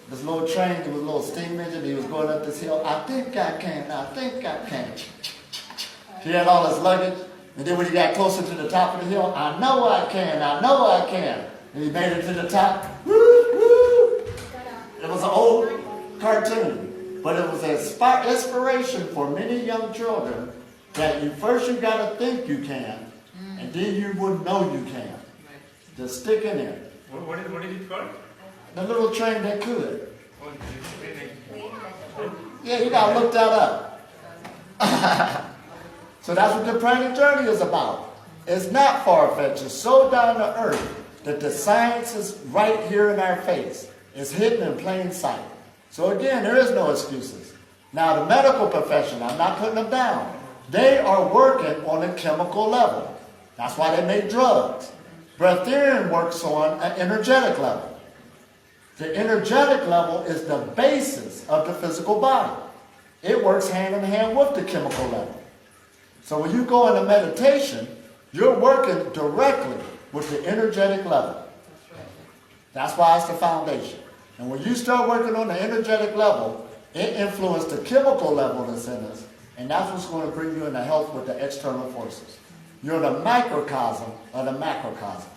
This little train, it was a little steam engine, he was going up this hill. I think I can, I think I can. He had all his luggage, and then when he got closer to the top of the hill, I know I can, I know I can. And he made it to the top. Woo, woo. It was an old cartoon, but it was an inspiration for many young children that first you got to think you can, and then you would know you can. Just stick in there. What is it called? The little train that could. Oh, it's Yeah, you got to look that up. So that's what the pranic journey is about. It's not far-fetched. It's so down to earth that the science is right here in our face. It's hidden in plain sight. So again, there is no excuses. Now the medical profession, I'm not putting them down. They are working on a chemical level. That's why they make drugs. Breatharian works on an energetic level. The energetic level is the basis of the physical body. It works hand in hand with the chemical level. So when you go into meditation, you're working directly with the energetic level. That's why it's the foundation. And when you start working on the energetic level, it influences the chemical level that's in us, and that's what's going to bring you into health with the external forces. You're the microcosm of the macrocosm.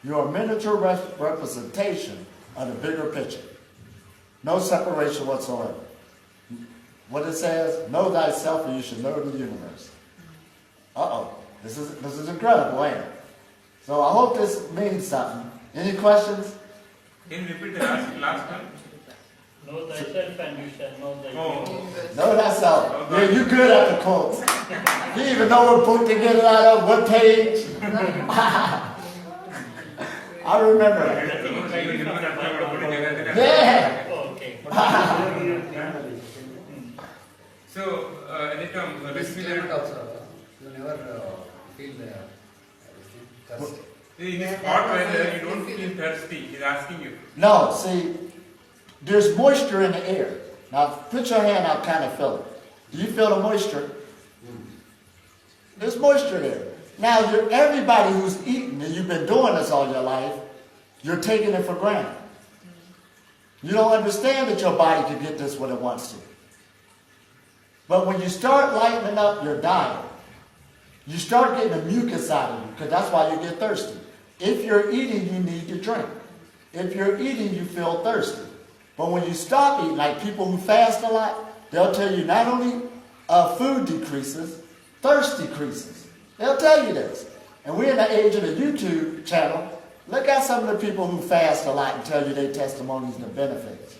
You're a miniature representation of the bigger picture. No separation whatsoever. What it says, know thyself and you should know the universe. Uh-oh. This is incredible, ain't it? So I hope this means something. Any questions? Can you repeat the last one? Know thyself and you shall know thy universe. Know thyself. Yeah, you good at the quotes. You even know what book to get it out of, what page. I remember it. Yeah. Oh, okay. So, anytime, Climate also, you never feel thirsty. in this hot weather, you don't feel thirsty. He's asking you. No, see, there's moisture in the air. Now, put your hand out, kind of feel it. Do you feel the moisture? There's moisture there. Now, everybody who's eaten, and you've been doing this all your life, you're taking it for granted. You don't understand that your body can get this when it wants to. But when you start lightening up your diet, you start getting the mucus out of you, because that's why you get thirsty. If you're eating, you need to drink. If you're eating, you feel thirsty. But when you stop eating, like people who fast a lot, they'll tell you not only food decreases, thirst decreases. They'll tell you this. And we're in the age of the YouTube channel. Look at some of the people who fast a lot and tell you their testimonies and the benefits.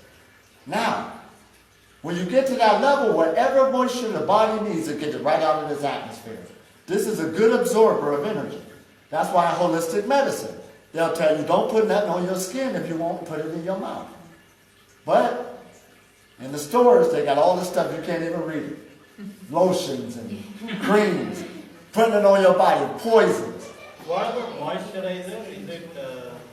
Now, when you get to that level, whatever moisture the body needs, it gets it right out of this atmosphere. This is a good absorber of energy. That's why holistic medicine, they'll tell you don't put nothing on your skin if you won't put it in your mouth. But in the stores, they got all this stuff you can't even read it. Lotions and creams, putting it on your body, poisons. What about moisturizer? Is it,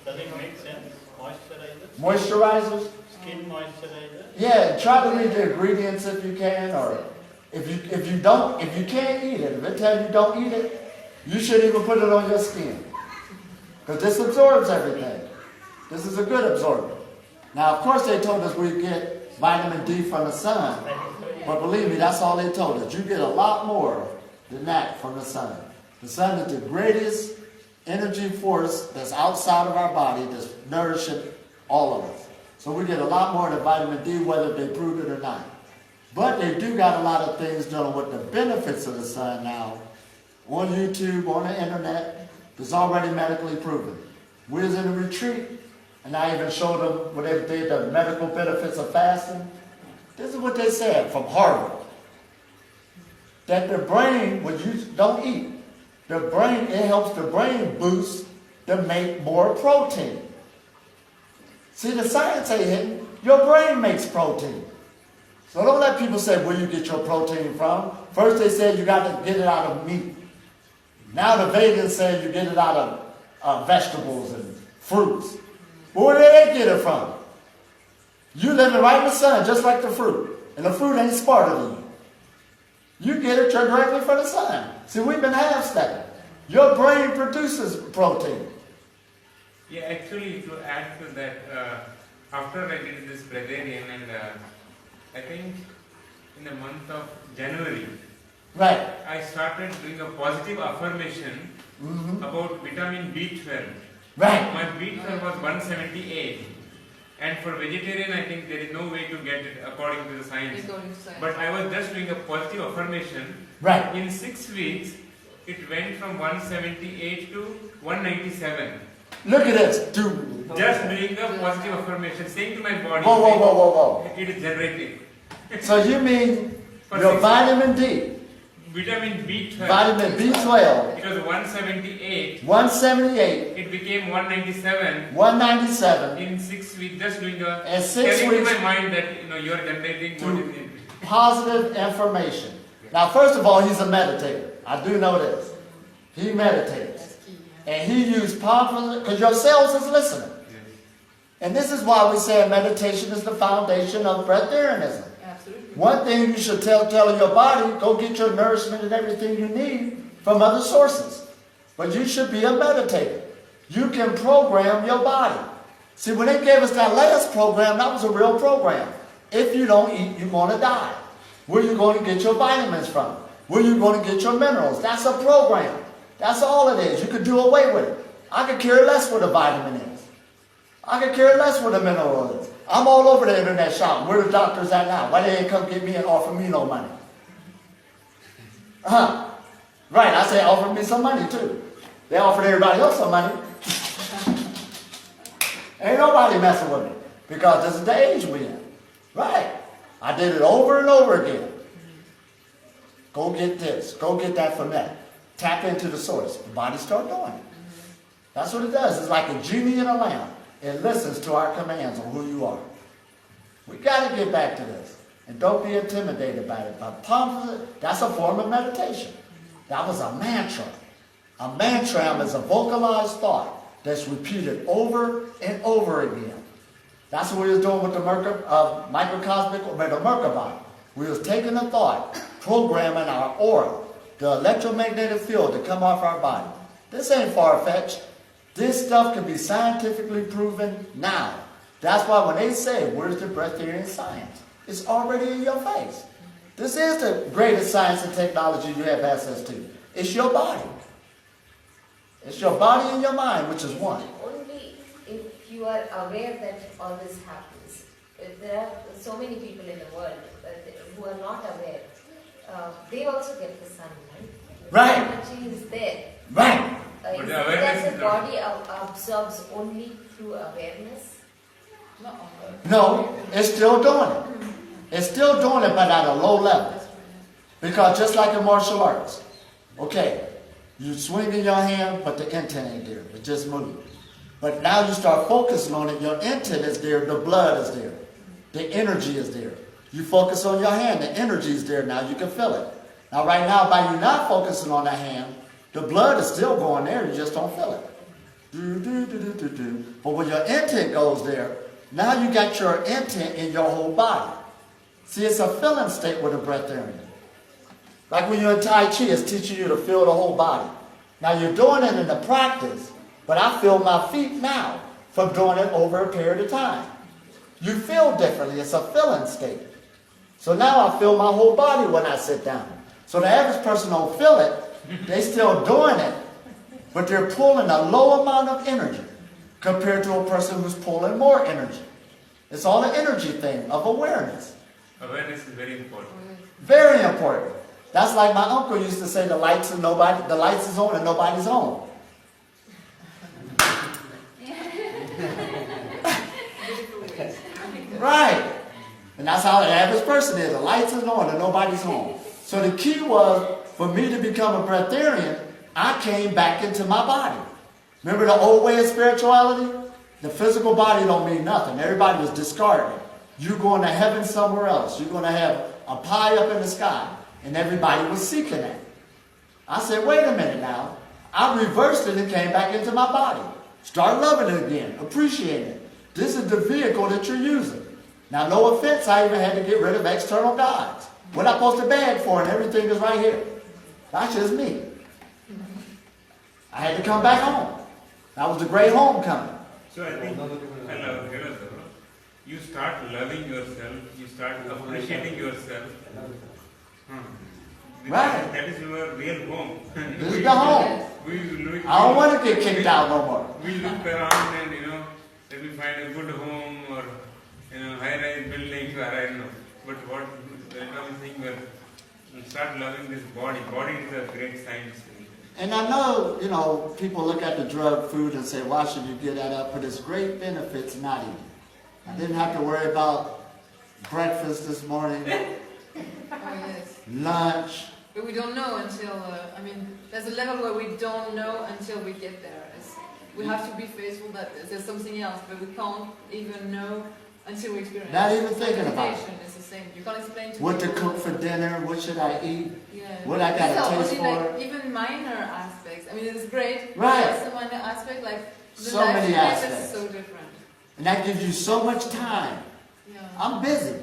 does it make sense? Moisturizer? Moisturizers? Skin moisturizer? Yeah, try to read the ingredients if you can, or if you can't eat it, if it tells you don't eat it, you shouldn't even put it on your skin. Because this absorbs everything. This is a good absorber. Now, of course, they told us we get vitamin D from the sun. But believe me, that's all they told us. You get a lot more than that from the sun. The sun is the greatest energy force that's outside of our body that's nourishing all of us. So we get a lot more than vitamin D, whether they prove it or not. But they do got a lot of things dealing with the benefits of the sun now. On YouTube, on the internet, it's already medically proven. We was in a retreat, and I even showed them what they did, the medical benefits of fasting. This is what they said from Harvard. that the brain, when you don't eat, it helps the brain boost to make more protein. See, the science ain't hidden. Your brain makes protein. So don't let people say where you get your protein from. First they said you got to get it out of meat. Now the Vedas say you get it out of vegetables and fruits. Where do they get it from? You living right in the sun, just like the fruit. And the fruit ain't smarter than you. You get it directly from the sun. See, we've been half-stepping. Your brain produces protein. Yeah, actually, to add to that, after I did this Breatharian, and I think in the month of January, Right. I started doing a positive affirmation about vitamin B12. Right. My B12 was 178, and for vegetarian, I think there is no way to get it according to the science. But I was just doing a positive affirmation. Right. In 6 weeks, it went from 178 to 197. Look at this, dude. Just doing the positive affirmation, saying to my body, Whoa. it is generating. So you mean For your 6 vitamin D, Vitamin B12. vitamin B12, It was 178. 178, It became 197. 197, In 6 weeks, just doing a and 6 telling to weeks my mind that you are generating what is it. positive information. Now, first of all, he's a meditator. I do know this. He meditates. And he used powerful, because your cells is listening. And this is why we say meditation is the foundation of breatharianism. Absolutely. One thing you should tell your body, go get your nourishment and everything you need from other sources. But you should be a meditator. You can program your body. See, when they gave us that last program, that was a real program. If you don't eat, you're going to die. Where are you going to get your vitamins from? Where are you going to get your minerals? That's a program. That's all it is. You could do away with it. I could care less what a vitamin is. I could care less what a mineral is. I'm all over the internet shopping. Where the doctors at now? Why they ain't come get me and offer me no money? Right, I say offer me some money too. They offered everybody else some money. Ain't nobody messing with me. Because this is the age we in. Right. I did it over and over again. Go get this. Go get that from that. Tap into the source. The body start doing it. That's what it does. It's like a genie in a lamp. It listens to our commands on who you are. We got to get back to this. And don't be intimidated by it. But that's a form of meditation. That was a mantra. A mantra is a vocalized thought that's repeated over and over again. That's what we was doing with the microcosmic, or the Merkaba. We was taking a thought, programming our aura, the electromagnetic field to come off our body. This ain't far-fetched. This stuff can be scientifically proven now. That's why when they say, where's the breatharian science? It's already in your face. This is the greatest science and technology you have access to. It's your body. It's your body and your mind, which is one. Only if you are aware that all this happens. There are so many people in the world who are not aware. They also get the sun, right? Right. Energy is there. Right. But the awareness Does is the not- body absorbs only through awareness? No, it's still doing it. It's still doing it, but at a low level. Because just like in martial arts, okay, you swing in your hand, but the intent ain't there. It just moves. But now you start focusing on it, your intent is there, the blood is there, the energy is there. You focus on your hand, the energy is there, now you can feel it. Now right now, by you not focusing on the hand, the blood is still going there, you just don't feel it. But when your intent goes there, now you got your intent in your whole body. See, it's a feeling state with a breatharian. Like when you're in Tai Chi, it's teaching you to feel the whole body. Now you're doing it in the practice, but I feel my feet now from doing it over a period of time. You feel differently. It's a feeling state. So now I feel my whole body when I sit down. So the average person don't feel it. They still doing it, but they're pulling a low amount of energy compared to a person who's pulling more energy. It's all an energy thing of awareness. Awareness is very important. Very important. That's like my uncle used to say, the lights is on and nobody's on. Right. And that's how the average person is. The lights is on and nobody's home. So the key was, for me to become a breatharian, I came back into my body. Remember the old way of spirituality? The physical body don't mean nothing. Everybody was discarded. You're going to heaven somewhere else. You're going to have a pie up in the sky. And everybody was seeking that. I said, wait a minute now. I reversed it and came back into my body. Start loving it again. Appreciating it. This is the vehicle that you're using. Now, no offense, I even had to get rid of external gods. What I'm supposed to beg for and everything is right here. That's just me. I had to come back home. That was the great homecoming. So I think, you start loving yourself, you start appreciating yourself. Right. That is your real home. This is the home. I don't want to get kicked out no more. We look around and, let me find a good home or, high-rise building, or I don't know. But what I think we'll start loving this body. Body is a great science. And I know, people look at the drug food and say, why should you get that up? But it's great benefits not eating. I didn't have to worry about breakfast this morning, Oh, yes. lunch. But we don't know until, there's a level where we don't know until we get there. We have to be faithful that there's something else, but we can't even know until we experience it. Not even thinking about it. Meditation is the same. You can't explain to What to people. cook for dinner, what should I eat, Yeah. what I got These are to taste only, for. even minor aspects. It's great. Right. There's some minor aspect, the So life many you live aspects. is so different. And that gives you so much time. Yeah. I'm busy.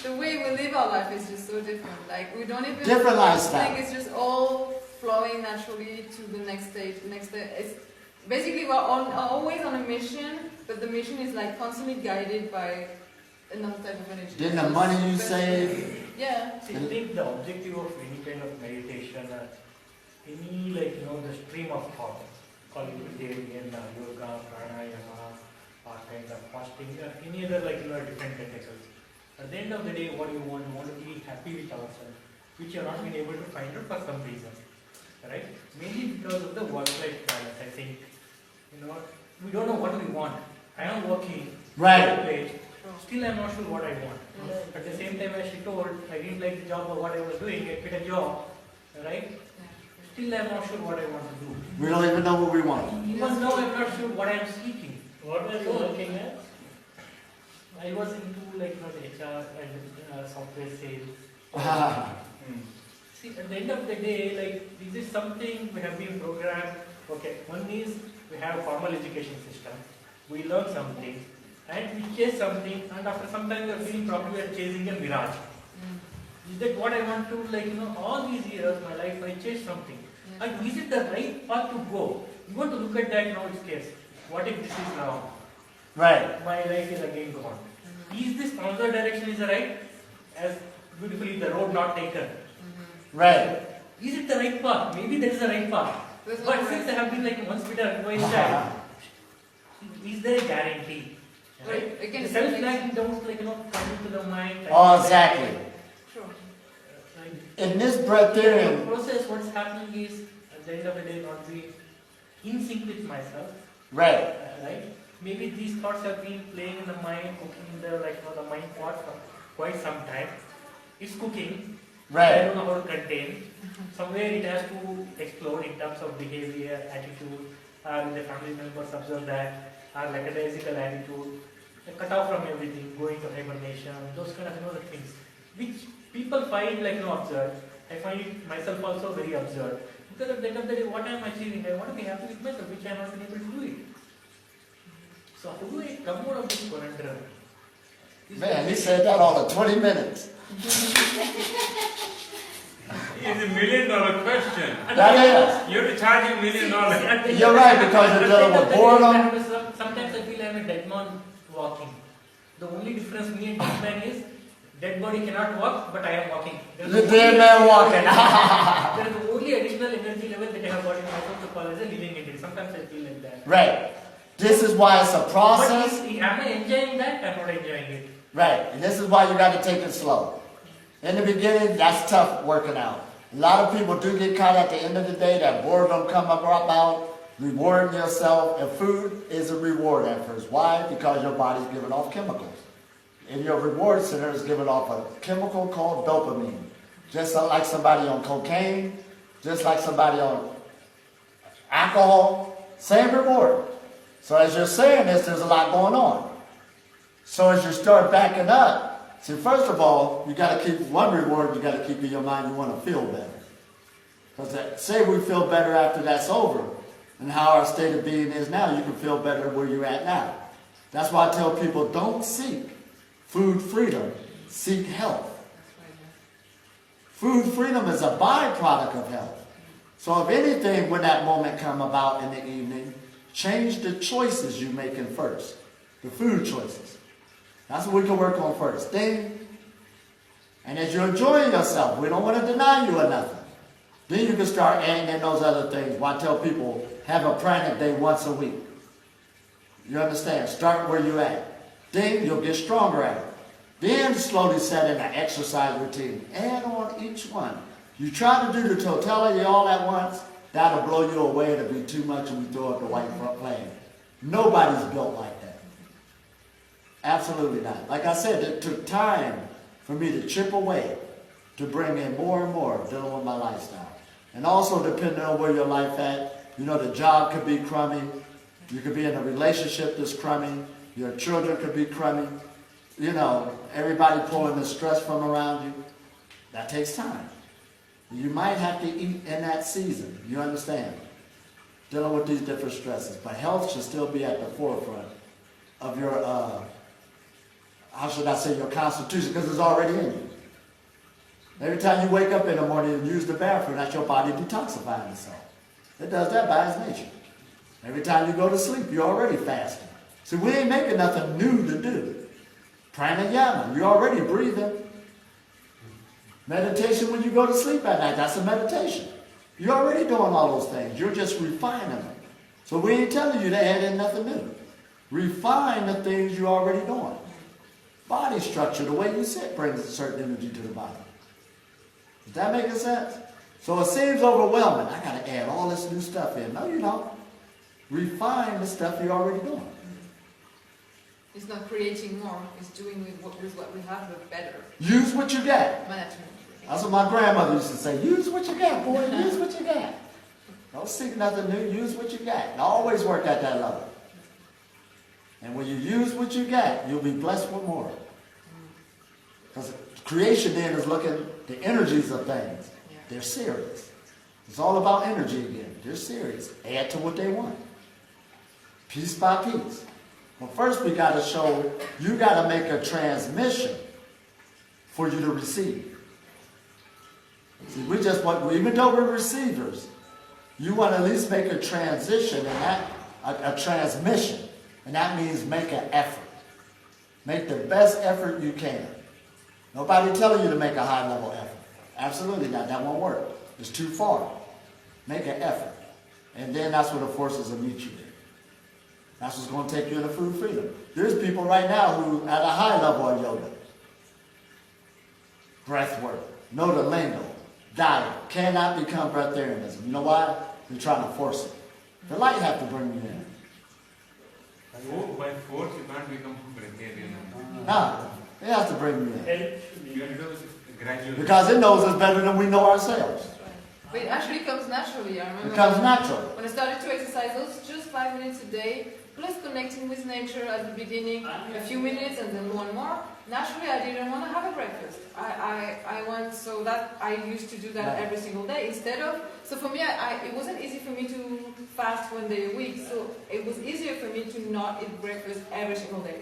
The way we live our life is just so different. We don't even Different lifestyle. think it's just all flowing naturally to the next stage. It's basically we're always on a mission, but the mission is constantly guided by another type of energy. Then the So money you it's- save. Yeah. See, I think the objective of any kind of meditation, any the stream of thought, call it Breatharian, yoga, pranayama, or kind of fasting, or any other different tentacles. At the end of the day, what you want to be happy with ourselves, which you are not been able to find out for some reason, right? Mainly because of the work-life balance. I think, we don't know what we want. I am working, Right. still I'm not sure what I want. At the same time, as she told, I didn't like the job or what I was doing, I quit a job, right? Still I'm not sure what I want to do. We don't even know what we want. Even now I'm not sure what I'm seeking. What were you working at? I was into the HR and software sales. See, at the end of the day, this is something we have been programmed. Okay, one is we have a formal education system. We learn something and we chase something, and after some time we are feeling probably we are chasing a mirage. Is that what I want to, all these years, my life, I chase something. And is it the right path to go? You want to look at that now, it's case. What if this is wrong? Right. My life is again gone. Is this another direction is right? As beautifully the road not taken. Right. Is it the right path? Maybe that is the right path. But since I have been once bitten, twice died, is there a guarantee? Right? Again, The self-nagging doubts come into the mind. Oh, exactly. Sure. In this The breatharian, process, what's happening is, at the end of the day, not be in sync with myself. right. Right? Maybe these thoughts have been playing in the mind, cooking in the the mind pot for quite some time. It's cooking. I Right. don't know how to contain. Somewhere it has to explode in terms of behavior, attitude, the family members observe that, or a lackadaisical attitude, cut off from everything, going to hibernation, those kind of the things, which people find absurd. I find it myself also very absurd. Because at the end of the day, what I am achieving, I want to be happy with myself, which I am not been able to do it. So how do I come out of this conundrum? Man, he said that all in 20 minutes. It's $1 million question. That You have to charge him $1 million. You're right, because you're dealing with boredom. Sometimes I feel I am a dead man walking. The only difference me and dead man is dead body cannot walk, but I am walking. The dead man walking. There is only additional energy level that I have got in myself to call as a living entity. Sometimes I feel like that. Right. This is why it's a process. But am I enjoying that? I am not enjoying it. Right. And this is why you got to take it slow. In the beginning, that's tough working out. A lot of people do get caught at the end of the day. That boredom come about, rewarding yourself. And food is a reward at first. Why? Because your body's giving off chemicals. and your reward center is giving off a chemical called dopamine. Just like somebody on cocaine, just like somebody on alcohol, same reward. So as you're saying this, there's a lot going on. So as you start backing up, see, first of all, you got to keep one reward, you got to keep in your mind, you want to feel better. Because say we feel better after that's over, and how our state of being is now, you can feel better where you're at now. That's why I tell people, don't seek food freedom, seek health. Food freedom is a byproduct of health. So if anything, when that moment come about in the evening, change the choices you're making first. The food choices. That's what we can work on first. Then, and as you're enjoying yourself, we don't want to deny you or nothing. Then you can start adding in those other things. Why I tell people, have a pranic day once a week. You understand? Start where you're at. Then you'll get stronger at it. Then slowly set in an exercise routine. Add on each one. You try to do the totality all at once, that'll blow you away. It'll be too much and we throw up the white flag. Nobody's built like that. Absolutely not. Like I said, it took time for me to chip away to bring in more and more dealing with my lifestyle. And also depending on where your life at, you know, the job could be crummy. You could be in a relationship that's crummy. Your children could be crummy. You know, everybody pulling the stress from around you. That takes time. You might have to eat in that season. You understand? Dealing with these different stresses. But health should still be at the forefront of your, how should I say, your constitution, because it's already in you. Every time you wake up in the morning and use the bathroom, that's your body detoxifying itself. It does that by its nature. Every time you go to sleep, you're already fasting. See, we ain't making nothing new to do. Pranayama, you're already breathing. Meditation when you go to sleep at night, that's a meditation. You're already doing all those things. You're just refining them. So we ain't telling you to add in nothing new. Refine the things you're already doing. Body structure, the way you sit brings a certain energy to the body. Does that make sense? So it seems overwhelming. I got to add all this new stuff in. No, you don't. Refine the stuff you're already doing. It's not creating more, it's doing with what we have, but better. Use what you got. Management. That's what my grandmother used to say. Use what you got, boy. Use what you got. Don't seek nothing new. Use what you got. And always work at that level. And when you use what you got, you'll be blessed with more. Because creation then is looking at the energies of things. They're serious. It's all about energy again. They're serious. Add to what they want. Piece by piece. Well, first we got to show you got to make a transmission for you to receive. See, we just want, even though we're receivers, you want to at least make a transition and that a transmission, and that means make an effort. Make the best effort you can. Nobody telling you to make a high level effort. Absolutely not. That won't work. It's too far. Make an effort, and then that's where the forces will meet you there. That's what's going to take you into food freedom. There's people right now who at a high level of yoga, breath work, know the lingo, diet, cannot become breatharianism. You know why? They're trying to force it. The light have to bring you in. By force, you can't become breatharian. No, it has to bring you in. You have to do it gradually. Because it knows us better than we know ourselves. But it actually comes naturally. I remember It comes naturally. when I started to exercise those just 5 minutes a day, plus connecting with nature at the beginning, a few minutes and then one more. Naturally, I didn't want to have a breakfast. So that I used to do that every single day instead of. So for me, it wasn't easy for me to fast 1 day a week. So it was easier for me to not eat breakfast every single day.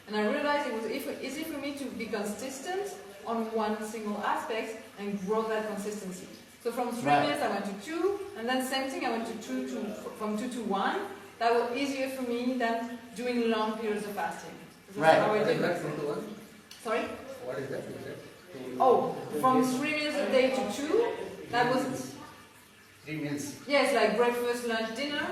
And I realized it was easy for me to be consistent on one single aspect and grow that consistency. So from 3 minutes I went to 2, and then same thing I went to from 2 to 1. That was easier for me than doing long periods of fasting. That's how I did it. Sorry? What is that? Oh, from 3 minutes a day to 2, that was 3 meals. yes, like breakfast, lunch, dinner.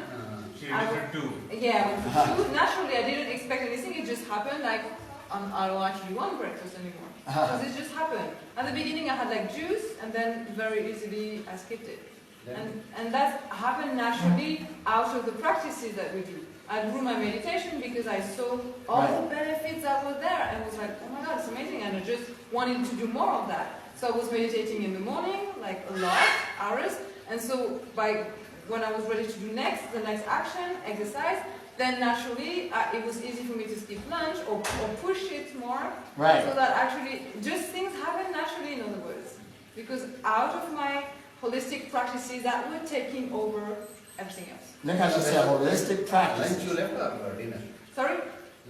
She went to 2. Yeah, I went to 2. Naturally, I didn't expect anything. It just happened. Like I don't actually want breakfast anymore because it just happened. At the beginning, I had like juice, and then very easily I skipped it. And that happened naturally out of the practices that we do. I grew my meditation because I saw all the benefits that were there and was like, oh my god, just wanted to do more of that. So I was meditating in the morning, like a lot, hours, and so when I was ready to do the next action, exercise, then naturally it was easy for me to skip lunch or push it more. Right. So that actually just things happen naturally, in other words. Because out of my holistic practices that were taking over everything else. Look how she said holistic practice. Lunch you left or dinner? Sorry?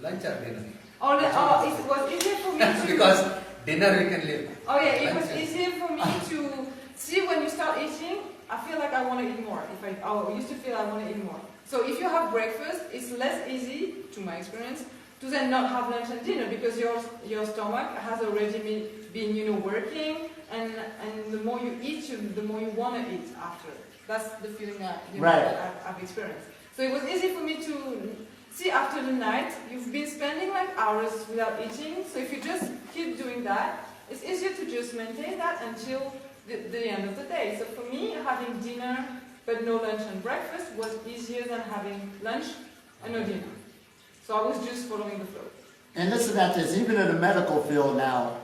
Lunch or dinner? It was easier for me to... Because dinner we can live. Oh yeah, it was Lunch is- easier for me to see when you start eating, I feel like I want to eat more. I used to feel I want to eat more. So if you have breakfast, it's less easy, to my experience, to then not have lunch and dinner because your stomach has already been working, and the more you eat, the more you want to eat after. That's the feeling that I've experienced. So it was easy for me to see after the night, you've been spending like hours without eating, so if you just keep doing that, it's easier to just maintain that until the end of the day. So for me, having dinner but no lunch and breakfast was easier than having lunch and no dinner. So I was just following the flow. And listen at this, even in the medical field now,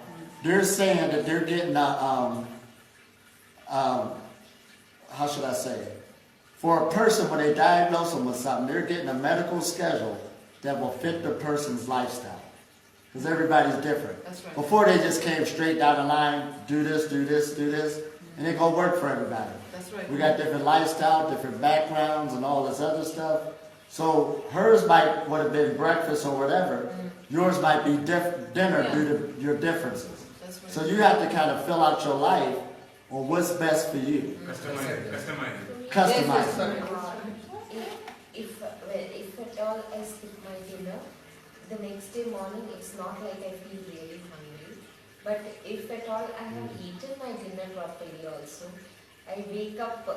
they're saying that they're getting how should I say it? For a person, when they diagnose them with something, they're getting a medical schedule that will fit the person's lifestyle. Because everybody's different. That's right. Before they just came straight down the line, do this, do this, do this, and it go work for everybody. That's right. We got different lifestyle, different backgrounds, and all this other stuff. So hers would have been breakfast or whatever. Yours might be dinner due to your differences. That's right. So you have to kind of fill out your life on what's best for you. Customize. Customize it. If at all I skip my dinner, the next day morning it's not like I feel really hungry. But if at all I have eaten my dinner properly also, I wake up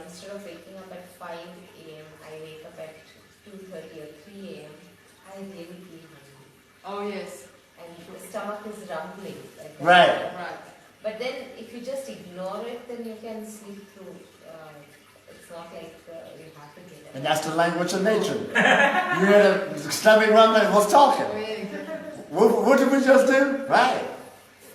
instead of waking up at 5 a.m., I wake up at 2:30 or 3 a.m. I really feel hungry. Oh yes. And the stomach is rumbling. Like that. Right. Right. But then if you just ignore it, then you can sleep through. It's not like you have to get up. And that's the language of nature. You hear the stomach rumbling, what's talking? Oh, yeah. What did we just do? Right.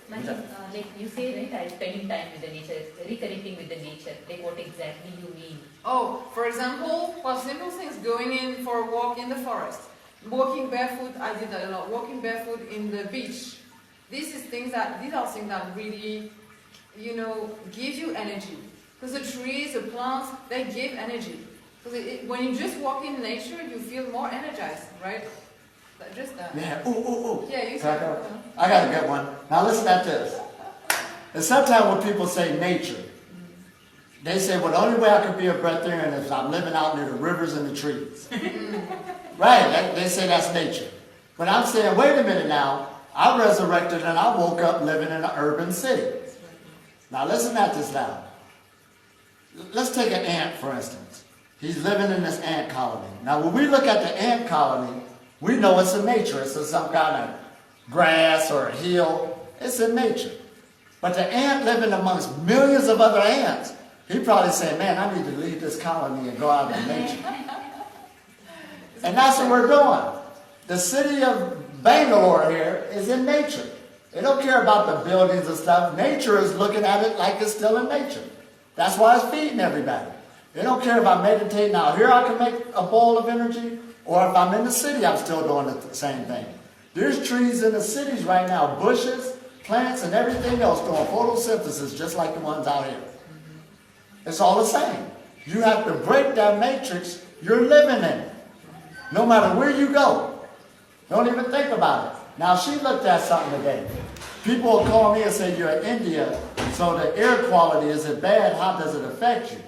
Like you say, right, I'm spending time with the nature, reconnecting with the nature. Like what exactly you mean? Oh, for example, simple things, going in for a walk in the forest. Walking barefoot, I did that a lot. Walking barefoot in the beach. These are things that really, give you energy. Because the trees, the plants, they give energy. Because when you just walk in nature, you feel more energized, right? Just that. Yeah. Ooh. Yeah, you Can I said go? I got to get one. Now listen at this. And sometimes when people say nature, they say, well, the only way I could be a breatharian is if I'm living out near the rivers and the trees. Right. They say that's nature. But I'm saying, wait a minute now. I resurrected and I woke up living in an urban city. Now listen at this now. Let's take an ant, for instance. He's living in this ant colony. Now when we look at the ant colony, we know it's in nature. It's in some kind of grass or a hill. It's in nature. But the ant living amongst millions of other ants, he probably saying, man, I need to leave this colony and go out in nature. And that's what we're doing. The city of Bangalore here is in nature. They don't care about the buildings and stuff. Nature is looking at it like it's still in nature. That's why it's feeding everybody. They don't care if I'm meditating out here, I can make a bowl of energy, or if I'm in the city, I'm still doing the same thing. There's trees in the cities right now, bushes, plants, and everything else doing photosynthesis just like the ones out here. It's all the same. You have to break that matrix you're living in. No matter where you go. Don't even think about it. Now, she looked at something today. People will call me and say, you're in India, so the air quality, is it bad? How does it affect you?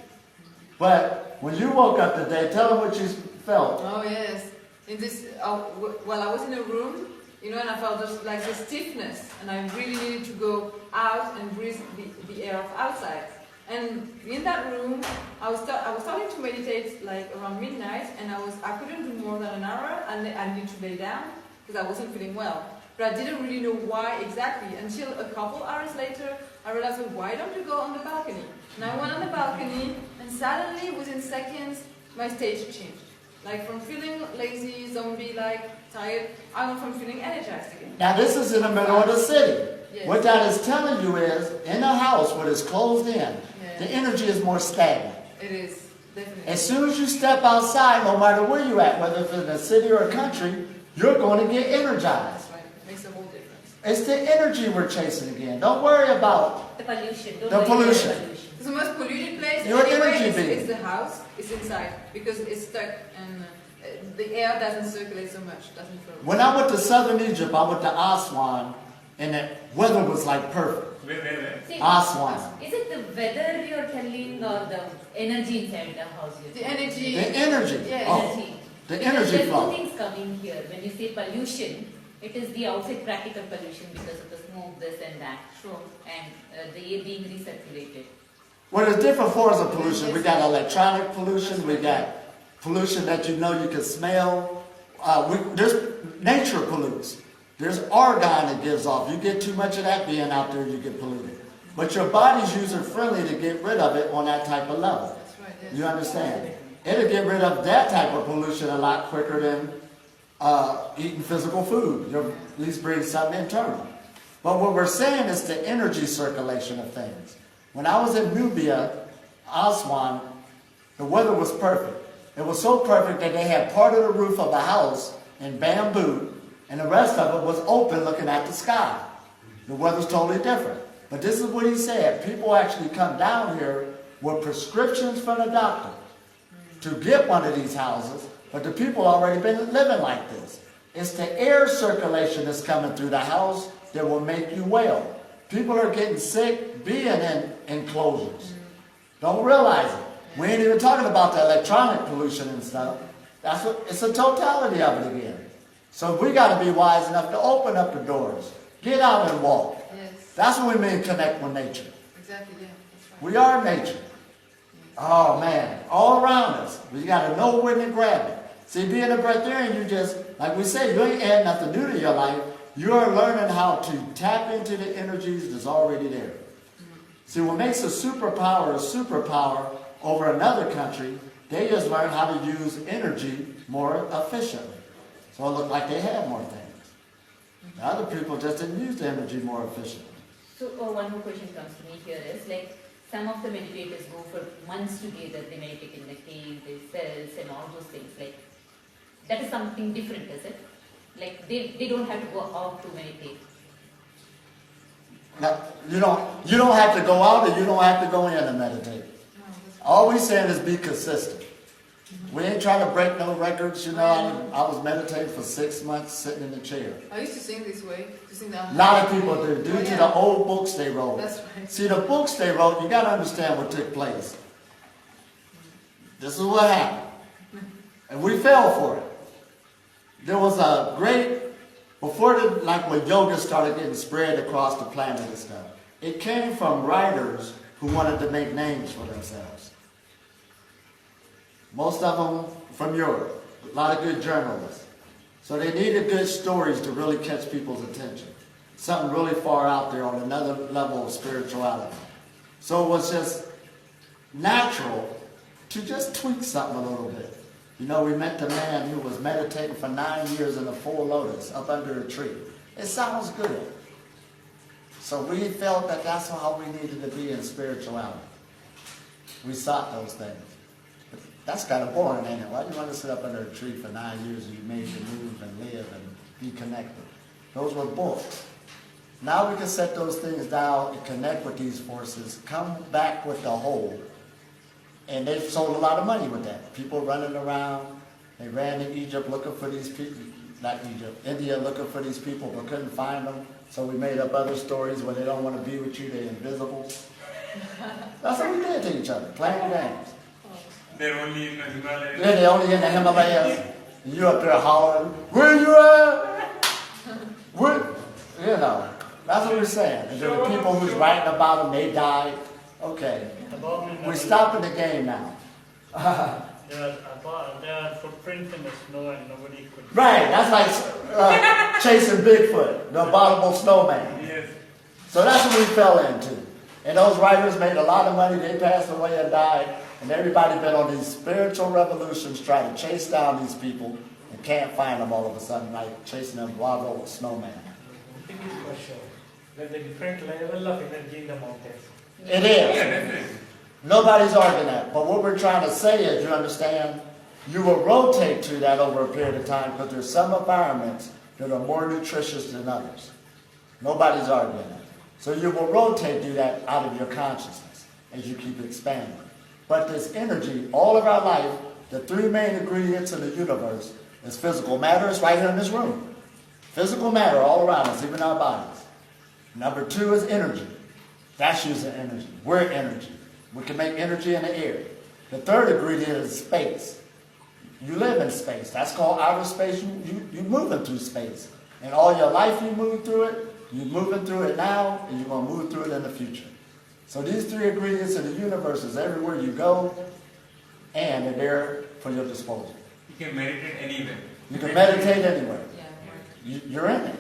But when you woke up today, tell them what you felt. Oh, yes. In this, I was in a room, and I felt just like the stiffness, and I really needed to go out and breathe the air of outside. And in that room, I was starting to meditate like around midnight, and I couldn't do more than an hour, and I needed to lay down because I wasn't feeling well. But I didn't really know why exactly until a couple hours later. I realized, well, why don't you go on the balcony? And I went on the balcony, and suddenly, within seconds, my stage changed. Like from feeling lazy, zombie-like, tired, I went from feeling energized again. Now this is in the middle of the city. Yes. What that is telling you is, in a house where it's closed in, Yeah. the energy is more stagnant. It is, definitely. As soon as you step outside, no matter where you're at, whether it's in a city or a country, you're going to get energized. That's right. It makes a whole difference. It's the energy we're chasing again. Don't worry about The pollution. Don't The worry about pollution. It's the most polluted place Your anyway, energy it's, being. it's the house, it's inside, because it's stuck and the air doesn't circulate so much, doesn't flow. when I went to southern Egypt, I went to Aswan, and the weather was like perfect. Where? See, Aswan. is it the weather you're telling or the energy inside the house? The energy. The energy. Yes. Oh, Energy. the Because energy there's flow. two things coming here. When you say pollution, it is the outside practical pollution because of the smoke, this and that, Sure. and the air being recirculated. Well, there's different forms of pollution. We got electronic pollution. We got pollution that you know you can smell. There's nature pollutes. There's argon that gives off. You get too much of that being out there, you get polluted. But your body's user friendly to get rid of it on that type of level. That's right, yes. You understand? It'll get rid of that type of pollution a lot quicker than eating physical food. You'll at least bring something internal. But what we're saying is the energy circulation of things. When I was in Nubia, Aswan, the weather was perfect. It was so perfect that they had part of the roof of the house in bamboo, and the rest of it was open looking at the sky. The weather's totally different. But this is what he said. People actually come down here with prescriptions from the doctor to get one of these houses, but the people already been living like this. It's the air circulation that's coming through the house that will make you well. People are getting sick being in enclosures. Don't realize it. We ain't even talking about the electronic pollution and stuff. It's a totality of it again. So we got to be wise enough to open up the doors. Get out and walk. Yes, That's what we mean connect with nature. exactly, yeah. That's right. We are nature. Oh man, all around us. We got to know when to grab it. See, being a breatharian, you just, like we say, you ain't adding nothing new to your life. You're learning how to tap into the energies that's already there. See, what makes a superpower over another country, they just learn how to use energy more efficiently. So it looked like they had more things. The other people just didn't use the energy more efficiently. So one more question comes to me here is like some of the meditators go for months together, they meditate in the cave, they cells and all those things. Like that is something different, is it? Like they don't have to go out to meditate. Now, you don't have to go out and you don't have to go in and meditate. No, that's All we saying is be consistent. We ain't trying to break no records, you know. I was meditating for 6 months sitting in the chair. I used to sing this way, to sing that. A lot of people do, due Oh, to yeah. the old books they wrote. That's right. See, the books they wrote, you got to understand what took place. This is what happened. And we fell for it. There was a great, when yoga started getting spread across the planet and stuff, it came from writers who wanted to make names for themselves. Most of them from Europe, a lot of good journalists. So they needed good stories to really catch people's attention. Something really far out there on another level of spirituality. So it was just natural to just tweak something a little bit. You know, we met the man who was meditating for 9 years in a full lotus up under a tree. It sounds good. So we felt that that's how we needed to be in spirituality. We sought those things. But that's kind of boring, ain't it? Why do you want to sit up under a tree for 9 years and you made to move and live and be connected? Those were books. Now we can set those things down and connect with these forces, come back with the whole. And they've sold a lot of money with that. People running around. They ran to Egypt looking for these people. Not Egypt, India looking for these people but couldn't find them. So we made up other stories where they don't want to be with you, they're invisible. That's what we did to each other, playing games. They're only in the Himalayas. Yeah, they're only in the Himalayas. You up there hollering, where you at? Where? You know, that's what we're saying. And there were people who's writing about them, they died. Okay. We're stopping the game now. There are footprints in the snow and nobody could. Right, that's like chasing Bigfoot, the abominable snowman. Yes. So that's what we fell into. And those writers made a lot of money, they passed away and died. And everybody been on these spiritual revolutions trying to chase down these people and can't find them all of a sudden, like chasing them wild old snowman. I think it's for sure. There's a different level of energy in the mountains. It Yeah, is. definitely. Nobody's arguing that. But what we're trying to say is, you understand, you will rotate to that over a period of time because there's some environments that are more nutritious than others. Nobody's arguing that. So you will rotate to that out of your consciousness as you keep expanding. But this energy, all of our life, the three main ingredients in the universe is physical matter. It's right here in this room. Physical matter all around us, even our bodies. Number two is energy. That's using energy. We're energy. We can make energy in the air. The third ingredient is space. You live in space. That's called outer space. You're moving through space. And all your life you move through it. You're moving through it now, and you're going to move through it in the future. So these three ingredients in the universe is everywhere you go, and they're there for your disposal. You can meditate anywhere. You can meditate anywhere. Yeah. You're in it.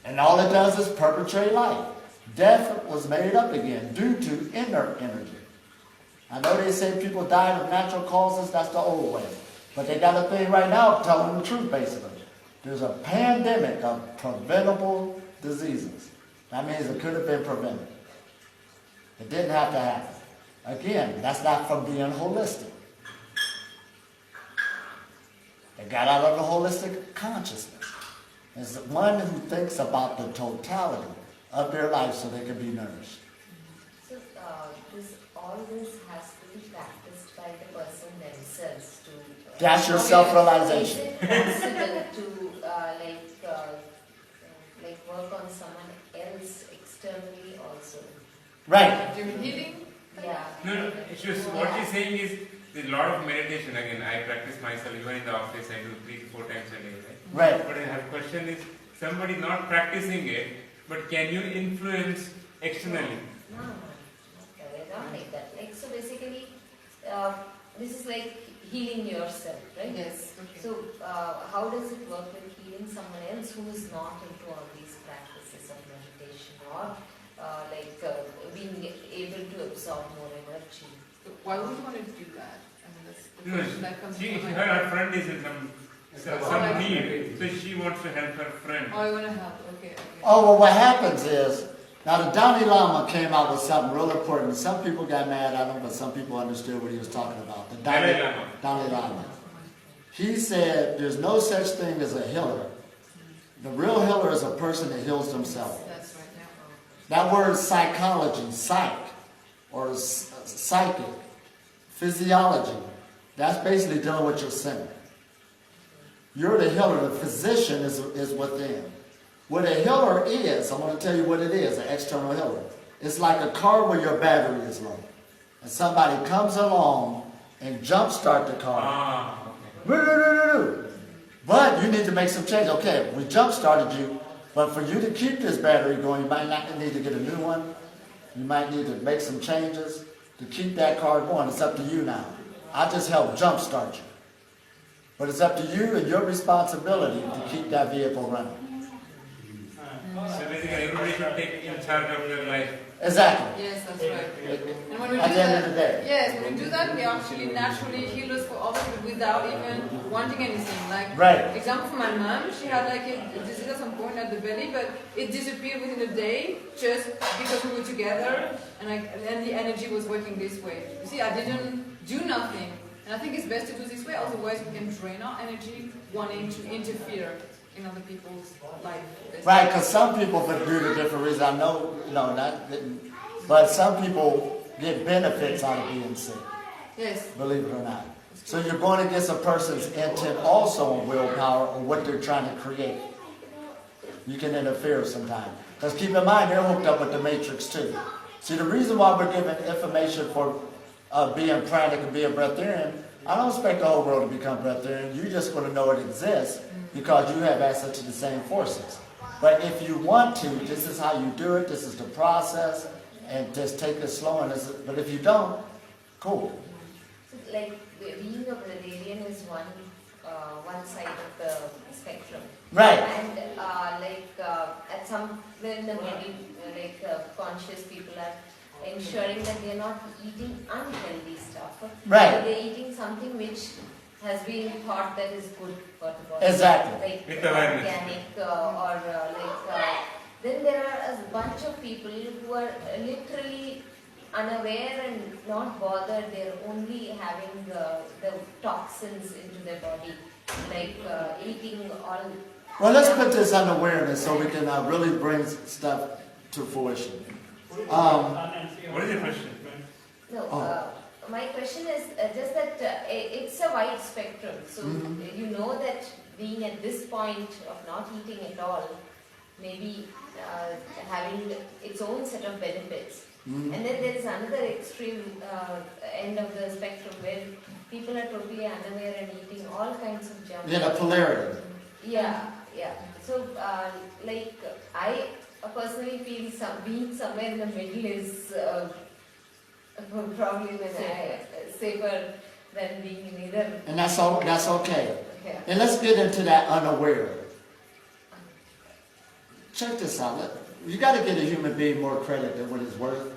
And all it does is perpetuate life. Death was made up again due to inner energy. I know they say people died of natural causes. That's the old way. But they got a thing right now telling the truth, basically. There's a pandemic of preventable diseases. That means it could have been prevented. It didn't have to happen. Again, that's not from being holistic. They got out of the holistic consciousness. It's one who thinks about the totality of their life so they can be nourished. So all this has to be practiced by the person themselves to. That's your self-realization. Is it possible to work on someone else externally also? Right. Doing healing? Yeah. No, what she's saying is there's a lot of meditation. Again, I practice myself, even in the office, I do 3 to 4 times a day, right? Right. But her question is, somebody not practicing it, but can you influence externally? No, not like that. Like, so basically, this is like healing yourself, right? Yes. Okay. So, how does it work with healing someone else who is not into all these practices of meditation or being able to absorb more energy? So why would you want to do that? I mean, that's the No, question that comes to mind. her friend is in some need, so she wants to help her friend. Oh, I want to help. Okay. Oh, well, what happens is, now the Dalai Lama came out with something real important. Some people got mad at him, but some people understood what he was talking about. The Dalai Lama. He said there's no such thing as a healer. The real healer is a person that heals themselves. That's right. Yeah. That word psychology, psych, or psychic, physiology, that's basically dealing with your center. You're the healer. The physician is within. What a healer is, I'm going to tell you what it is, an external healer. It's like a car where your battery is low. And somebody comes along and jumpstart the car. Okay. But you need to make some change. Okay, we jump-started you, but for you to keep this battery going, you might not need to get a new one. You might need to make some changes to keep that car going. It's up to you now. I just help jump-start you. But it's up to you and your responsibility to keep that vehicle running. So basically, everybody should take in charge of their life. Exactly. Yes, that's right. And when we At do the end that, of the day. yes, when we do that, we actually naturally heal us for others without even wanting anything. Like, Right. example for my mom, she had like a disease at some point at the belly, but it disappeared within a day just because we were together and the energy was working this way. You see, I didn't do nothing. And I think it's best to do this way, otherwise we can drain our energy wanting to interfere in other people's life. Right, because some people, for due to different reasons, I know, but some people get benefits out of being sick, Yes. believe it or not. So you're going against a person's intent also on willpower or what they're trying to create. You can interfere sometimes. Because keep in mind, they're hooked up with the matrix too. See, the reason why we're giving information for being pranic and being breatharian, I don't expect the whole world to become breatharian. You just want to know it exists because you have access to the same forces. But if you want to, this is how you do it. This is the process, and just take it slow. But if you don't, cool. So, like, being a breatharian is one side of the spectrum. Right. And at some when the conscious people are ensuring that they're not eating unhealthy stuff. Right. They're eating something which has been thought that is good for the body. Exactly. Like With awareness. organic then there are a bunch of people who are literally unaware and not bothered. They're only having the toxins into their body, like eating all. Well, let's put this on awareness so we can really bring stuff to fruition. What is your question? No, my question is just that it's a wide spectrum. So you know that being at this point of not eating at all, maybe having its own set of benefits. And then there is another extreme end of the spectrum where people are totally unaware and eating all kinds of junk. Yeah, the polarity. Yeah. So, I personally feel being somewhere in the middle is probably safer than being in either. And that's okay. Okay. And let's get into that unaware. Check this out. You got to give a human being more credit than what it's worth.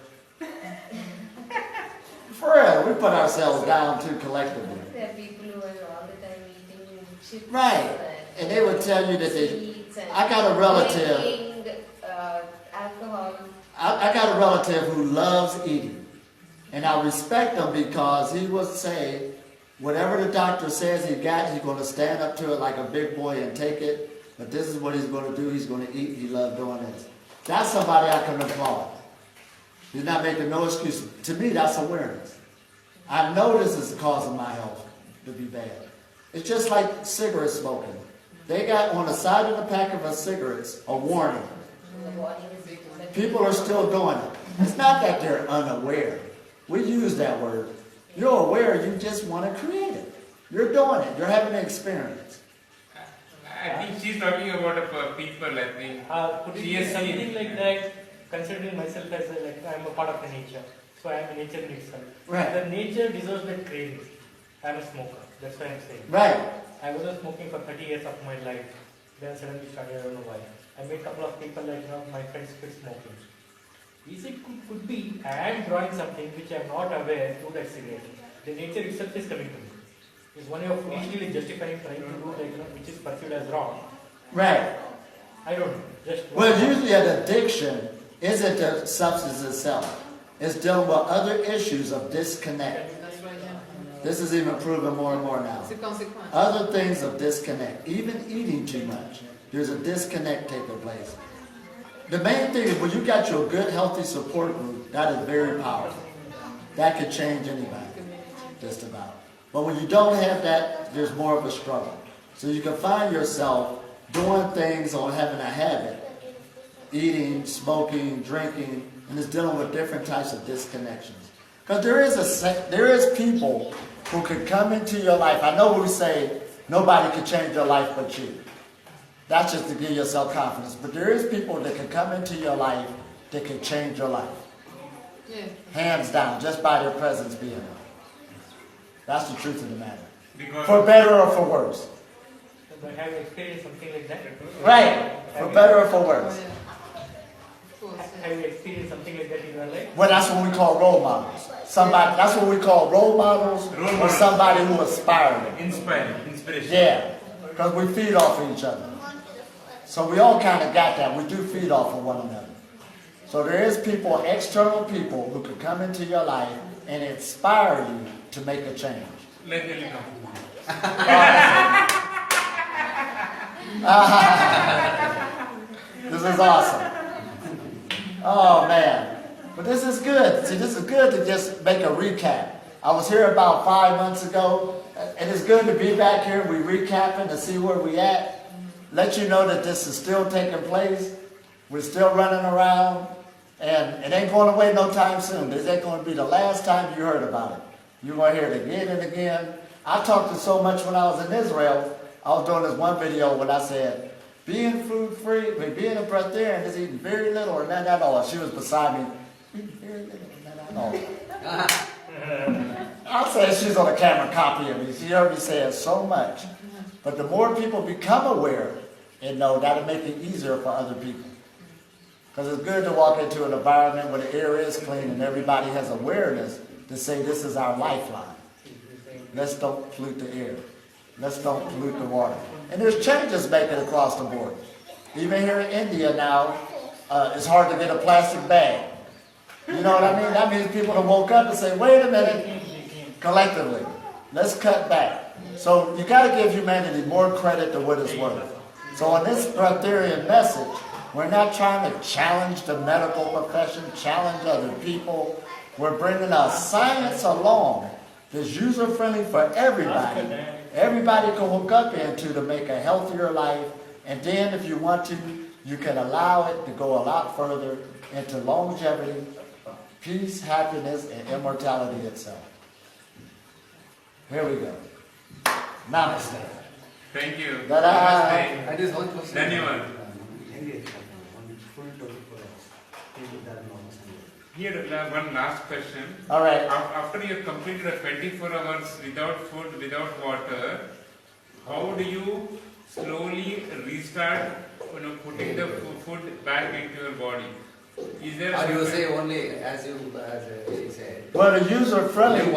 For real, we put ourselves down too collectively. There are people who are all the time eating chips. Right. And they would tell you that sweets and I got a relative. drinking, alcohol. I got a relative who loves eating. And I respect him because he will say, whatever the doctor says he got, he's going to stand up to it like a big boy and take it. But this is what he's going to do. He's going to eat. He loves doing this. That's somebody I can applaud. He's not making no excuses. To me, that's awareness. I know this is causing my health to be bad. It's just like cigarette smoking. They got on the side of the pack of cigarettes a warning. People are still doing it. It's not that they're unaware. We use that word. You're aware, you just want to create it. You're doing it. You're having an experience. I think she's talking about people, I think. Could it be something like that, considering myself as I'm a part of the nature. So I'm a nature in itself. Right. The nature deserves that craving. I'm a smoker. That's what I'm saying. Right. I wasn't smoking for 30 years of my life. Then suddenly started, I don't know why. I met a couple of people my friends quit smoking. Is it could be I am drawing something which I am not aware through that cigarette. The nature itself is coming to me. Is one way of foolishly justifying trying to do which is perceived as wrong. Right. I don't know. Well, usually an addiction isn't the substance itself. It's dealing with other issues of disconnect. That's right, yeah. This is even proven more and more now. It's a consequence. Other things of disconnect. Even eating too much. There's a disconnect taking place. The main thing is when you got your good, healthy support group, that is very powerful. That could change anybody. Just about. But when you don't have that, there's more of a struggle. So you can find yourself doing things or having a habit, eating, smoking, drinking, and it's dealing with different types of disconnections. Because there is people who can come into your life. I know we say nobody can change your life but you. That's just to give yourself confidence. But there is people that can come into your life that can change your life. Yeah. Hands down, just by their presence being there. That's the truth of the matter. Because For better or for worse. But have you experienced something like that? Right. For better or for worse. Oh, yeah. Of course, yeah. Have you experienced something like that in your life? Well, that's what we call role models. That's what we call role models or somebody who inspired. inspiration. Yeah. Because we feed off of each other. So we all kind of got that. We do feed off of one another. So there is people, external people, who can come into your life and inspire you to make a change. Let me come. This is awesome. Oh man. But this is good. See, this is good to just make a recap. I was here about 5 months ago, and it's good to be back here. We recapping to see where we at. Let you know that this is still taking place. We're still running around, and it ain't going away no time soon. This ain't going to be the last time you heard about it. You're going to hear it again and again. I talked to so much when I was in Israel. I was doing this one video when I said, being food-free, being a breatharian is eating very little or none at all. She was beside me, eating very little or none at all. I said she's on a camera copy of me. She heard me say it so much. But the more people become aware and know, that'll make it easier for other people. Because it's good to walk into an environment where the air is clean and everybody has awareness to say this is our lifeline. Let's don't pollute the air. Let's don't pollute the water. And there's changes making across the board. Even here in India now, it's hard to get a plastic bag. You know what I mean? That means people have woke up and say, wait a minute, collectively, let's cut back. So you got to give humanity more credit to what it's worth. So on this Breatharian message, we're not trying to challenge the medical profession, challenge other people. We're bringing our science along that's user-friendly for everybody. Everybody can hook up into to make a healthier life. And then if you want to, you can allow it to go a lot further into longevity, peace, happiness, and immortality itself. Here we go. Namaste. Thank you. Ta-da. Namaste. That is one question. Dhanyavad. Here, one last question. All right. After you completed a 24 hours without food, without water, how do you slowly restart, putting the food back into your body? Is there? Or you say only as he said. Well, the user-friendly. Live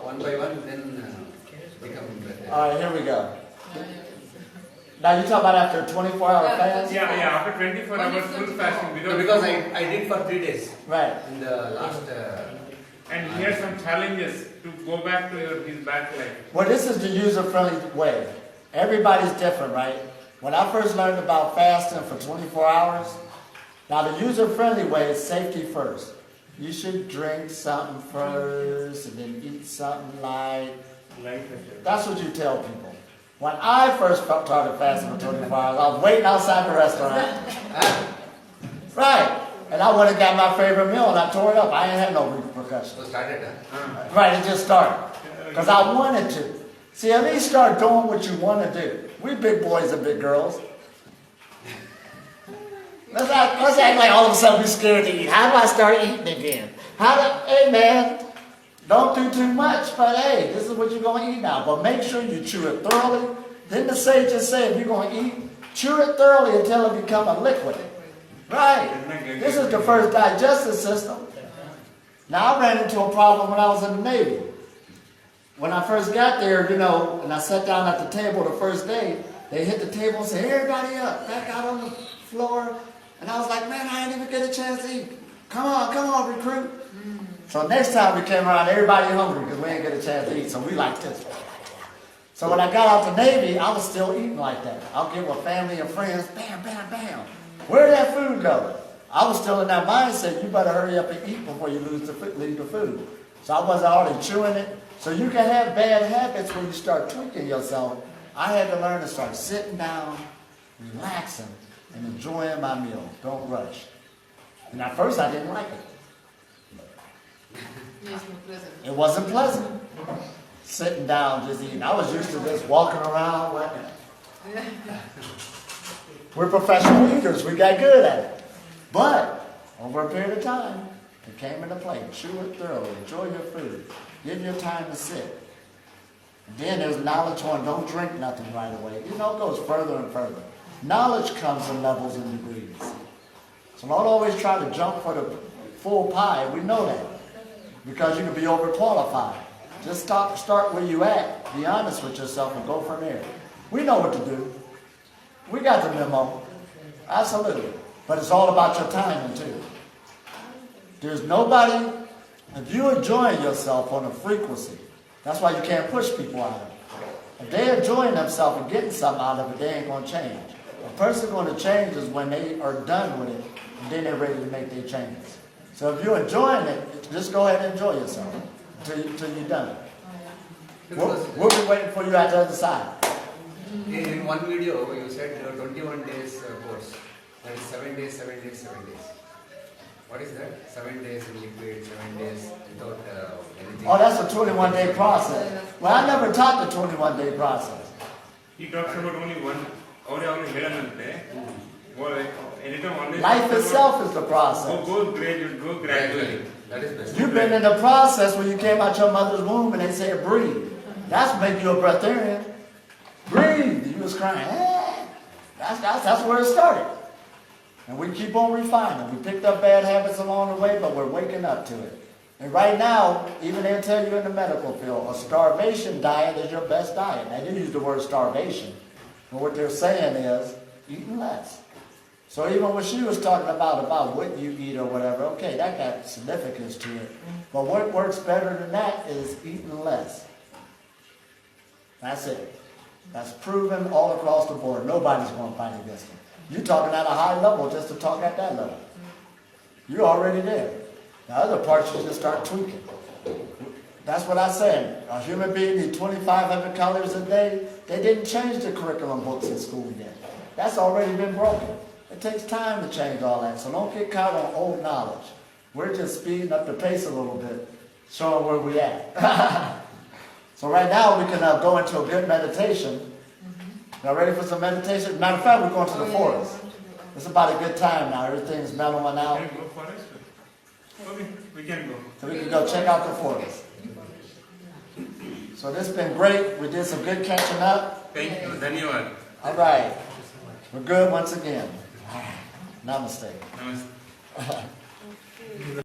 one by one, then become better. All right, here we go. Now you talk about after a 24-hour fast? Yeah, after 24 hours full fasting without No, because food. I did for 3 days Right. in the last. And he has some challenges to go back to his back life. Well, this is the user-friendly way. Everybody's different, right? When I first learned about fasting for 24 hours, now the user-friendly way is safety first. You should drink something first and then eat something light. That's what you tell people. When I first started fasting for 24 hours, I was waiting outside the restaurant. Right. And I went and got my favorite meal and I tore it up. I ain't had no repercussions. So started, Right, it just started. Because I wanted to. See, at least start doing what you want to do. We big boys and big girls. Let's act like all of a sudden we're scared to eat. How do I start eating again? Hey man, don't do too much, but hey, this is what you're going to eat now. But make sure you chew it thoroughly. Didn't the sages say if you're going to eat, chew it thoroughly until it becomes a liquid? Right. This is the first digestive system. Now I ran into a problem when I was in the Navy. When I first got there, and I sat down at the table the first day, they hit the table and said, hey, everybody up, back out on the floor. And I was like, man, I didn't even get a chance to eat. Come on, recruit. So next time we came around, everybody hungry because we didn't get a chance to eat. So we like this. So when I got out the Navy, I was still eating like that. I'll get with family and friends, bam, bam, bam. Where'd that food go? I was still in that mindset, you better hurry up and eat before you leave the food. So I wasn't already chewing it. So you can have bad habits when you start tweaking yourself. I had to learn to start sitting down, relaxing, and enjoying my meal. Don't rush. And at first I didn't like it. Yes, no pleasant. It wasn't pleasant. Sitting down, just eating. I was used to this walking around. We're professional eaters. We got good at it. But over a period of time, it came into play. Chew it thoroughly. Enjoy your food. Give your time to sit. Then there's knowledge on don't drink nothing right away. It goes further and further. Knowledge comes in levels and degrees. So don't always try to jump for the full pie. We know that. Because you can be overqualified. Just start where you at. Be honest with yourself and go from there. We know what to do. We got the memo. Absolutely. But it's all about your timing too. There's nobody, if you're enjoying yourself on a frequency, that's why you can't push people out of it. If they're enjoying themselves and getting something out of it, they ain't going to change. A person going to change is when they are done with it, and then they're ready to make their changes. So if you're enjoying it, just go ahead and enjoy yourself until you're done. We'll be waiting for you at the other side. In one video, you said 21 days course. That is 7 days, 7 days, 7 days. What is that? 7 days in liquid, 7 days without anything. Oh, that's a 21-day process. Well, I never taught the 21-day process. He talks about only one. Life itself is the process. Go gradually. That is best. You've been in the process when you came out your mother's womb and they said breathe. That's making you a breatharian. Breathe. You was crying. That's where it started. And we keep on refining. We picked up bad habits along the way, but we're waking up to it. And right now, even they'll tell you in the medical field, a starvation diet is your best diet. They didn't use the word starvation. But what they're saying is, eating less. So even when she was talking about what you eat or whatever, okay, that got significance to it. But what works better than that is eating less. That's it. That's proven all across the board. Nobody's going to fight against it. You're talking at a high level just to talk at that level. You're already there. The other parts you just start tweaking. That's what I said. A human being needs 2,500 calories a day. They didn't change the curriculum books in school yet. That's already been broken. It takes time to change all that. So don't get caught on old knowledge. We're just speeding up the pace a little bit, showing where we're at. So right now we can go into a good meditation. Y'all ready for some meditation? Matter of fact, we're going to the forest. It's about a good time now. Everything's mellowing out. Can we go forest? Okay, we can go. So we can go check out the forest. So this has been great. We did some good catching up. Thank you. Dhanyawad. All right. We're good once again. Namaste. Namaste.